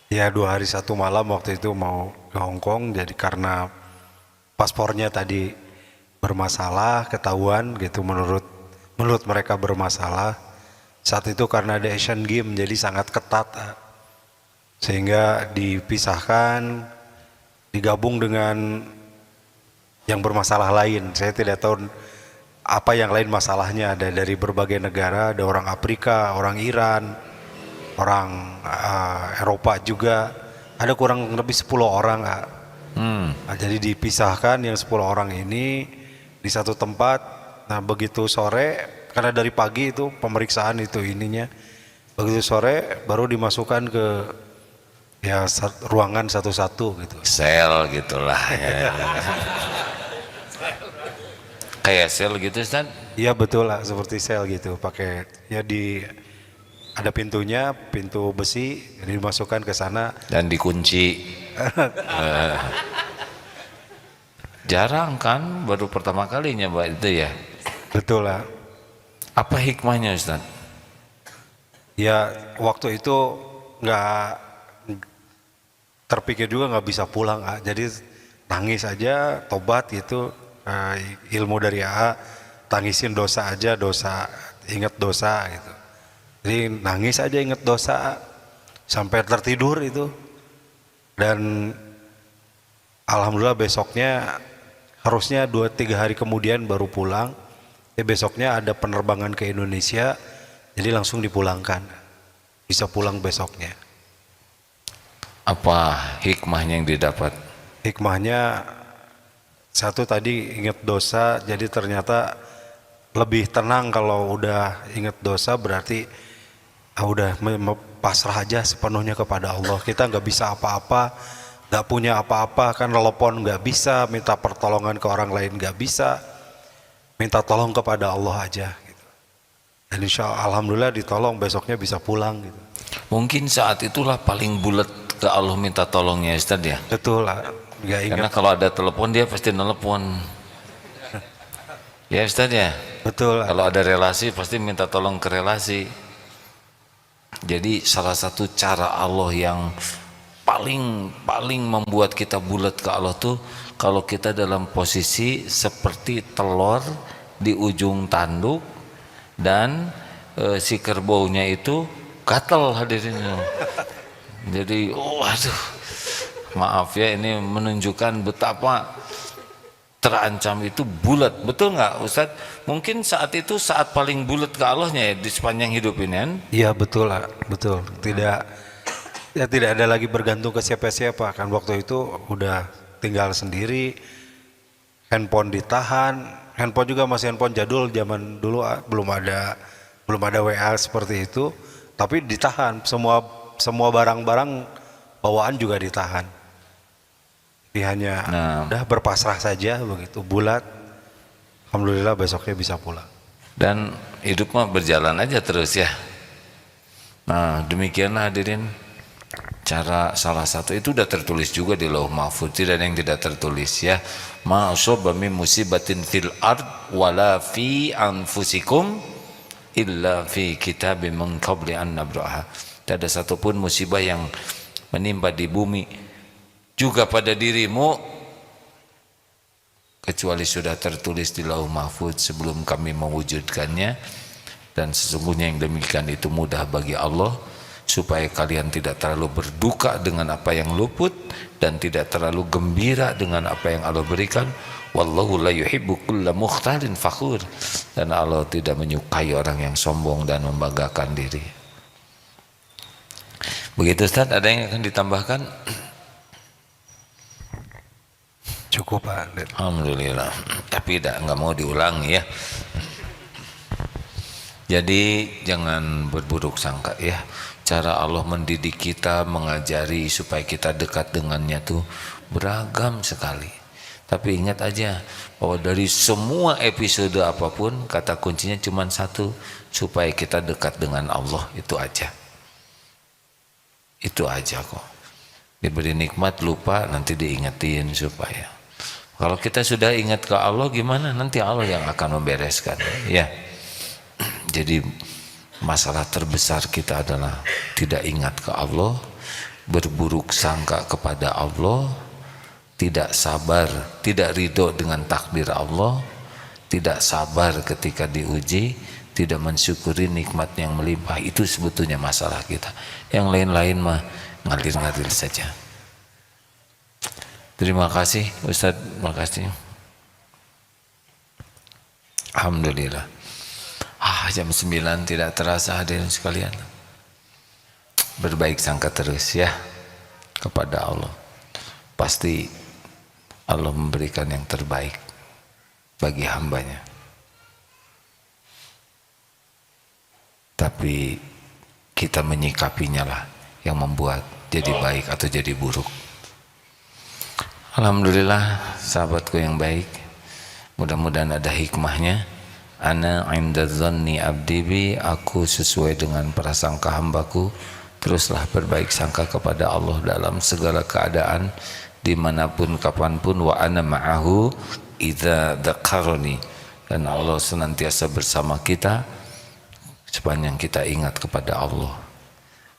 Ya 2 hari 1 malam waktu itu mau ke Hong Kong, jadi karena paspornya tadi bermasalah, ketahuan gitu, menurut mereka bermasalah. Saat itu karena ada Asian Games jadi sangat ketat, sehingga dipisahkan, digabung dengan yang bermasalah lain. Saya tidak tahu apa yang lain masalahnya, ada dari berbagai negara, ada orang Afrika, orang Iran, orang Eropa juga, ada kurang lebih 10 orang. Nah, jadi dipisahkan yang 10 orang ini di satu tempat. Nah begitu sore, karena dari pagi itu pemeriksaan itu ininya, begitu sore baru dimasukkan ke ya ruangan satu-satu gitu. Sel gitulah ya. Kayak sel gitu Ustaz? Iya betul lah, seperti sel gitu, pakai ya ada pintunya, pintu besi, dimasukkan ke sana dan dikunci. Jarang kan, baru pertama kalinya Mbak itu ya. Betul lah. Apa hikmahnya Ustaz? Ya waktu itu nggak terpikir juga nggak bisa pulang, jadi nangis aja, tobat gitu, ilmu dari AA, tangisin dosa aja, ingat dosa gitu. Jadi nangis aja, ingat dosa sampai tertidur itu. Dan alhamdulillah besoknya, harusnya 2-3 hari kemudian baru pulang. Besoknya ada penerbangan ke Indonesia, jadi langsung dipulangkan, bisa pulang besoknya. Apa hikmahnya yang didapat? Hikmahnya satu tadi, ingat dosa, jadi ternyata lebih tenang kalau udah ingat dosa, berarti udah pasrah aja sepenuhnya kepada Allah. Kita nggak bisa apa-apa, nggak punya apa-apa, kan telepon nggak bisa, minta pertolongan ke orang lain nggak bisa, minta tolong kepada Allah aja gitu. Dan insya Allah, alhamdulillah ditolong, besoknya bisa pulang gitu. Mungkin saat itulah paling bulat ke Allah minta tolongnya Ustaz ya. Betul lah, nggak ingat. Karena kalau ada telepon dia pasti nelpon. Ya Ustaz ya. Betul lah. Kalau ada relasi pasti minta tolong ke relasi. Jadi salah satu cara Allah yang paling membuat kita bulat ke Allah tuh kalau kita dalam posisi seperti telur di ujung tanduk dan si kerbaunya itu gatel hadirin. Jadi aduh, maaf ya, ini menunjukkan betapa terancam itu bulat. Betul nggak Ustadz? Mungkin saat itu saat paling bulat ke Allahnya ya di sepanjang hidup ini kan? Iya betul lah, betul. Tidak ada lagi bergantung ke siapa-siapa kan, waktu itu udah tinggal sendiri, handphone ditahan, handphone juga masih handphone jadul zaman dulu, belum ada WA seperti itu, tapi ditahan, semua barang-barang bawaan juga ditahan. Jadi hanya udah berpasrah saja begitu, bulat. Alhamdulillah besoknya bisa pulang. Dan hidup mah berjalan aja terus ya. Nah demikianlah hadirin, cara salah satu itu udah tertulis juga di Lauh Mahfuz, tidak ada yang tidak tertulis ya. Ma asaba min musibatin fil ard wala fi anfusikum illa fi kitabim min qabli an nabraha. Tidak ada satupun musibah yang menimpa di bumi juga pada dirimu kecuali sudah tertulis di Lauh Mahfuz sebelum kami mewujudkannya. Dan sesungguhnya yang demikian itu mudah bagi Allah, supaya kalian tidak terlalu berduka dengan apa yang luput dan tidak terlalu gembira dengan apa yang Allah berikan. Wallahu la yuhibbu kulla mukhtalin fakhur. Dan Allah tidak menyukai orang yang sombong dan membanggakan diri. Begitu Ustaz, ada yang akan ditambahkan? Cukup Pak. Alhamdulillah. Tapi nggak mau diulangi ya. Jadi jangan berburuk sangka ya. Cara Allah mendidik kita, mengajari supaya kita dekat dengannya tuh beragam sekali. Tapi ingat aja bahwa dari semua episode apapun, kata kuncinya cuma satu, supaya kita dekat dengan Allah, itu aja. Itu aja kok. Diberi nikmat lupa, nanti diingetin supaya. Kalau kita sudah ingat ke Allah gimana? Nanti Allah yang akan membereskan ya. Jadi masalah terbesar kita adalah tidak ingat ke Allah, berburuk sangka kepada Allah, tidak sabar, tidak ridho dengan takdir Allah, tidak sabar ketika diuji, tidak mensyukuri nikmat yang melimpah. Itu sebetulnya masalah kita. Yang lain-lain mah ngalir-ngalir saja. Terima kasih Ustadz, terima kasih. Alhamdulillah. Jam 9 tidak terasa hadirin sekalian. Berbaik sangka terus ya kepada Allah. Pasti Allah memberikan yang terbaik bagi hambanya. Tapi kita menyikapinya lah yang membuat jadi baik atau jadi buruk. Alhamdulillah sahabatku yang baik, mudah-mudahan ada hikmahnya. Ana inda dhanni abdi bi, aku sesuai dengan prasangka hambaku. Teruslah berbaik sangka kepada Allah dalam segala keadaan, dimanapun kapanpun. Wa ana ma'ahu idza dzakarani, dan Allah senantiasa bersama kita sepanjang kita ingat kepada Allah.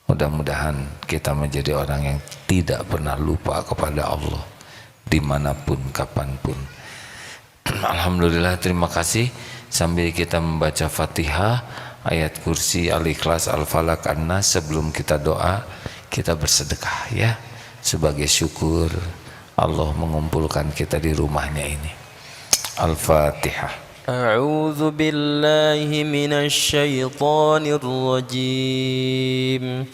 Mudah-mudahan kita menjadi orang yang tidak pernah lupa kepada Allah dimanapun kapanpun. Alhamdulillah, terima kasih. Sambil kita membaca Fatihah, ayat kursi, Al-Ikhlas, Al-Falaq, An-Nas, sebelum kita doa, kita bersedekah ya, sebagai syukur Allah mengumpulkan kita di rumahnya ini. Al-Fatihah. A'udzu billahi minasy syaithanir rajim.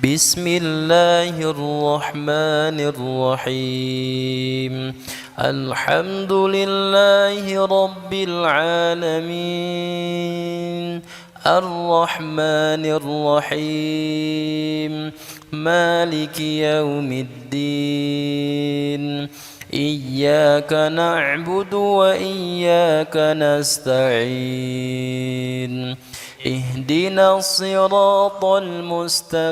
Bismillahirrahmanirrahim. Alhamdulillahi rabbil alamin. الرحمن الرحيم مالك يوم الدين إياك نعبد وإياك نستعين اهدنا الصراط المستقيم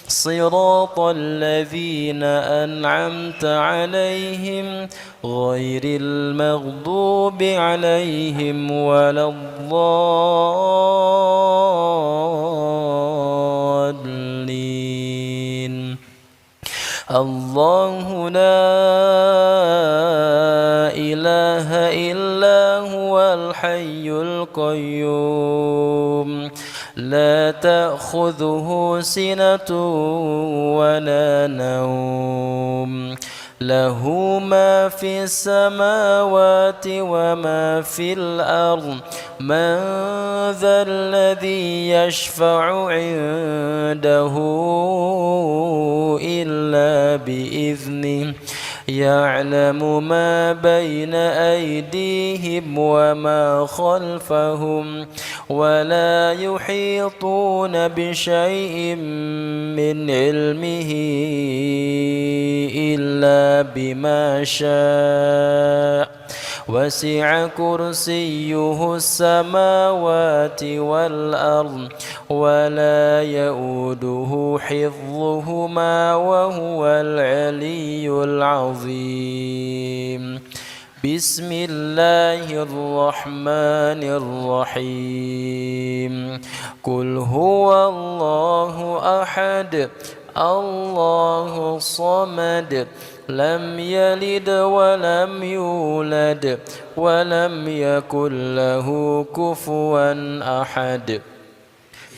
صراط الذين أنعمت عليهم غير المغضوب عليهم ولا الضالين الله لا إله إلا هو الحي القيوم لا تأخذه سنة ولا نوم له ما في السماوات وما في الأرض من ذا الذي يشفع عنده إلا بإذنه يعلم ما بين أيديهم وما خلفهم ولا يحيطون بشيء من علمه إلا بما شاء وسع كرسيه السماوات والأرض ولا يؤوده حفظهما وهو العلي العظيم بسم الله الرحمن الرحيم قل هو الله أحد الله الصمد لم يلد ولم يولد ولم يكن له كفوا أحد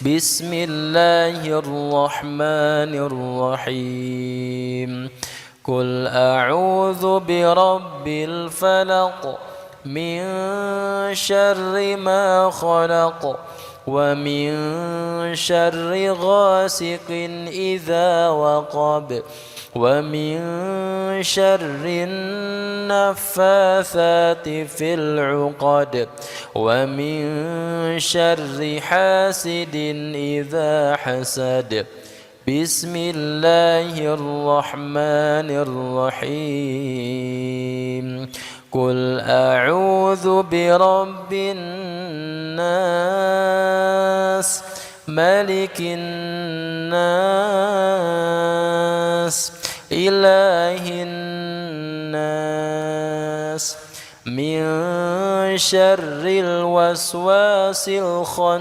بسم الله الرحمن الرحيم قل أعوذ برب الفلق من شر ما خلق ومن شر غاسق إذا وقب ومن شر النفاثات في العقد ومن شر حاسد إذا حسد بسم الله الرحمن الرحيم قل أعوذ برب الناس ملك الناس إله الناس من شر الوسواس الخناس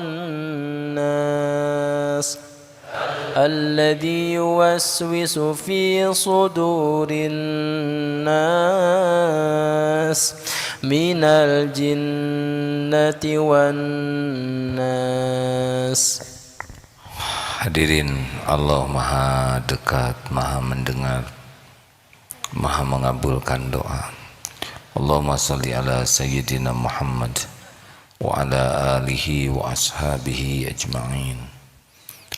الذي يوسوس في صدور الناس من الجنة والناس. Hadirin, Allah maha dekat, maha mendengar, maha mengabulkan doa. Allahumma salli ala Sayyidina Muhammad wa ala alihi wa ashabihi ajma'in.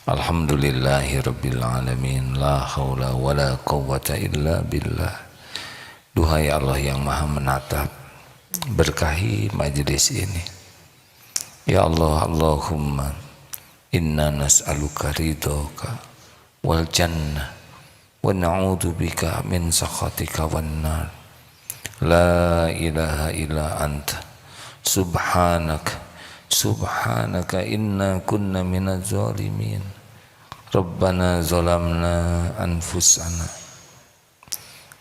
Alhamdulillahi rabbil alamin. La hawla wa la quwwata illa billah. Duhai Allah yang maha menatap, berkahi majlis ini. Ya Allah, Allahumma inna nas'aluka ridhoka wal jannah wa na'udzu bika min sakhatika wan nar. La ilaha illa anta subhanaka subhanaka inna kunna minaz zalimin. Rabbana zalamna anfusana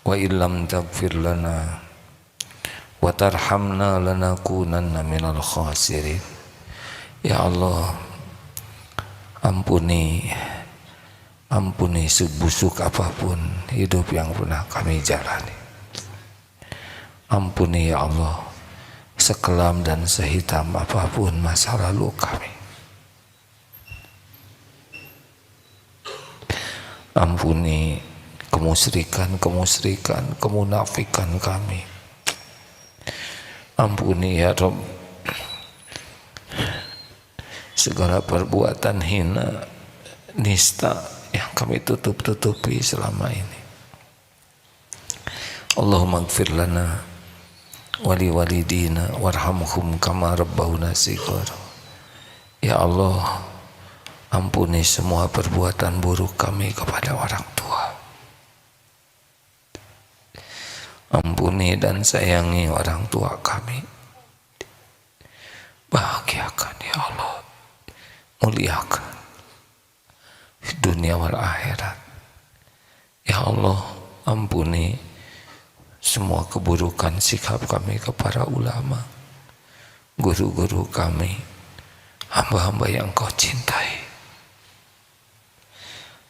wa illam taghfir lana wa tarhamna lanakunanna minal khasirin. Ya Allah, ampuni sebusuk apapun hidup yang pernah kami jalani. Ampuni ya Allah sekelam dan sehitam apapun masa lalu kami. Ampuni kemusyrikan, kemunafikan kami. Ampuni ya Rabb segala perbuatan hina, nista yang kami tutup-tutupi selama ini. Allahumma ighfir lana wali walidina warhamhum kama rabbawna shighara. Ya Allah, ampuni semua perbuatan buruk kami kepada orang tua. Ampuni dan sayangi orang tua kami. Bahagiakan ya Allah, muliakan di dunia wal akhirat. Ya Allah, ampuni semua keburukan sikap kami kepada ulama, guru-guru kami, hamba-hamba yang kau cintai.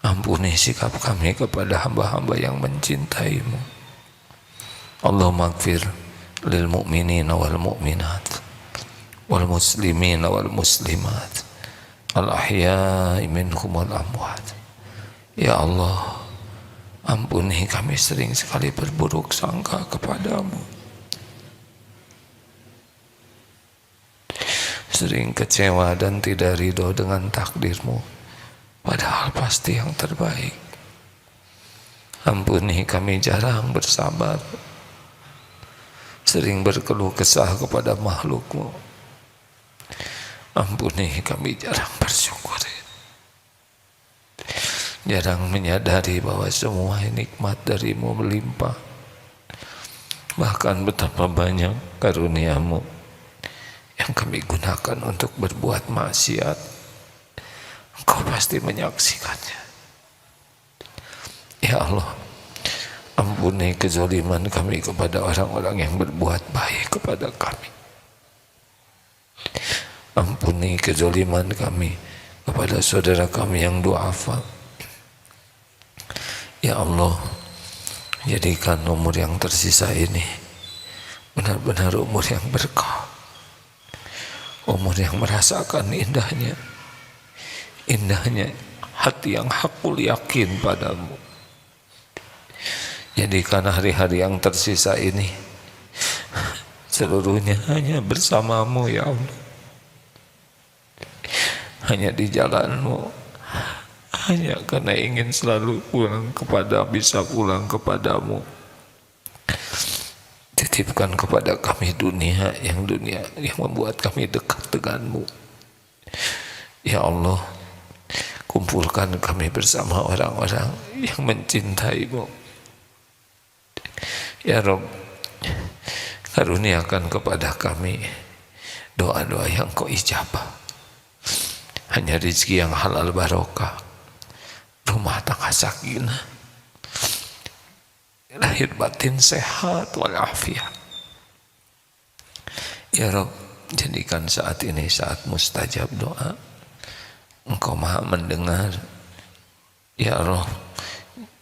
Ampuni sikap kami kepada hamba-hamba yang mencintaimu. Allahumma ighfir lil mu'minina wal mu'minat wal muslimina wal muslimat al ahya'i minhum wal amwat. Ya Allah, ampuni kami sering sekali berburuk sangka kepadamu, sering kecewa dan tidak ridho dengan takdirmu, padahal pasti yang terbaik. Ampuni kami jarang bersabar, sering berkeluh kesah kepada makhlukmu. Ampuni kami jarang bersyukur, jarang menyadari bahwa semua nikmat darimu melimpah. Bahkan betapa banyak karuniamu yang kami gunakan untuk berbuat maksiat, Engkau pasti menyaksikannya. Ya Allah, ampuni kezaliman kami kepada orang-orang yang berbuat baik kepada kami. Ampuni kezaliman kami kepada saudara kami yang du'afa. Ya Allah, jadikan umur yang tersisa ini benar-benar umur yang berkah, umur yang merasakan indahnya hati yang hakul yakin padamu. Jadikan hari-hari yang tersisa ini seluruhnya hanya bersamamu ya Allah, hanya di jalanmu, hanya karena ingin selalu bisa pulang kepadamu. Titipkan kepada kami dunia yang membuat kami dekat denganmu. Ya Allah, kumpulkan kami bersama orang-orang yang mencintaimu. Ya Rabb, karuniakan kepada kami doa-doa yang kau ijabah. Hanya rezeki yang halal barokah, rumah tangga sakinah, lahir batin sehat walafiat. Ya Rabb, jadikan saat ini saat mustajab doa. Engkau maha mendengar. Ya Rabb,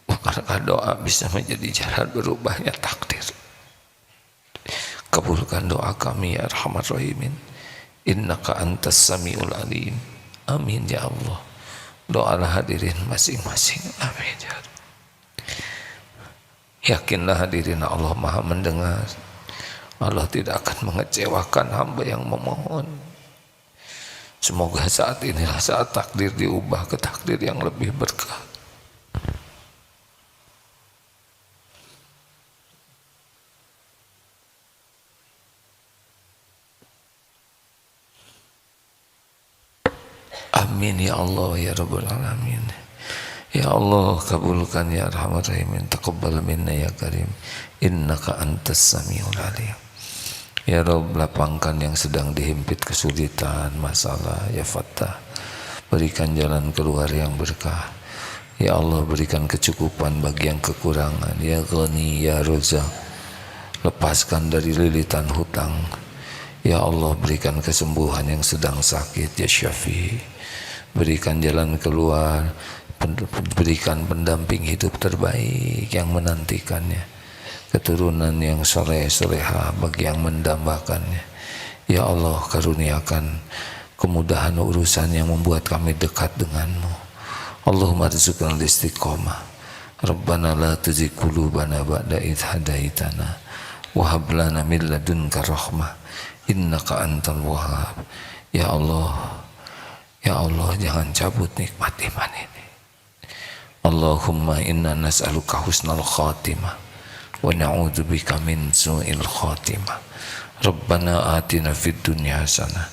bukankah doa bisa menjadi jalan berubahnya takdir? Kabulkan doa kami ya Arhamar Rahimin. Innaka antas samiul alim. Amin ya Allah. Doalah hadirin masing-masing. Amin ya Allah. Yakinlah hadirin, Allah maha mendengar. Allah tidak akan mengecewakan hamba yang memohon. Semoga saat inilah saat takdir diubah ke takdir yang lebih berkah. Amin ya Allah ya Rabbal Alamin. Ya Allah, kabulkan ya Arhamar Rahimin. Taqabbal minna ya Karim. Innaka antas samiul alim. Ya Rabb, lapangkan yang sedang dihimpit kesulitan, masalah, ya Fattah. Berikan jalan keluar yang berkah. Ya Allah, berikan kecukupan bagi yang kekurangan. Ya Ghani, ya Rozak, lepaskan dari lilitan hutang. Ya Allah, berikan kesembuhan yang sedang sakit. Ya Syafi, berikan jalan keluar, berikan pendamping hidup terbaik yang menantikannya, keturunan yang soleh-solehah bagi yang mendambakannya. Ya Allah, karuniakan kemudahan urusan yang membuat kami dekat denganmu. Allahumma rizukna istiqomah. Rabbana la tuzigh qulubana ba'da idh hadaitana wa hab lana min ladunka rahmah innaka antal wahhab. Ya Allah, ya Allah, jangan cabut nikmat iman ini. Allahumma inna nas'aluka husnal khatimah wa na'udzubika min su'il khatimah. Rabbana atina fid dunya hasanah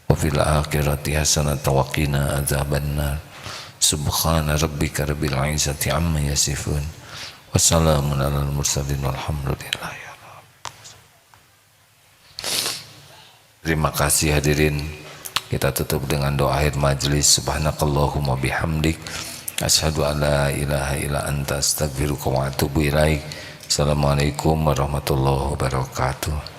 wa fil akhirati hasanah wa qina adzabannar. Subhana rabbika rabbil izzati amma yasifun. Wassalamun alal mursalin walhamdulillah. Terima kasih hadirin. Kita tutup dengan doa akhir majlis. Subhanakallahumma bihamdik asyhadu an la ilaha illa anta astaghfiruka wa atubu ilaik. Assalamualaikum warahmatullahi wabarakatuh.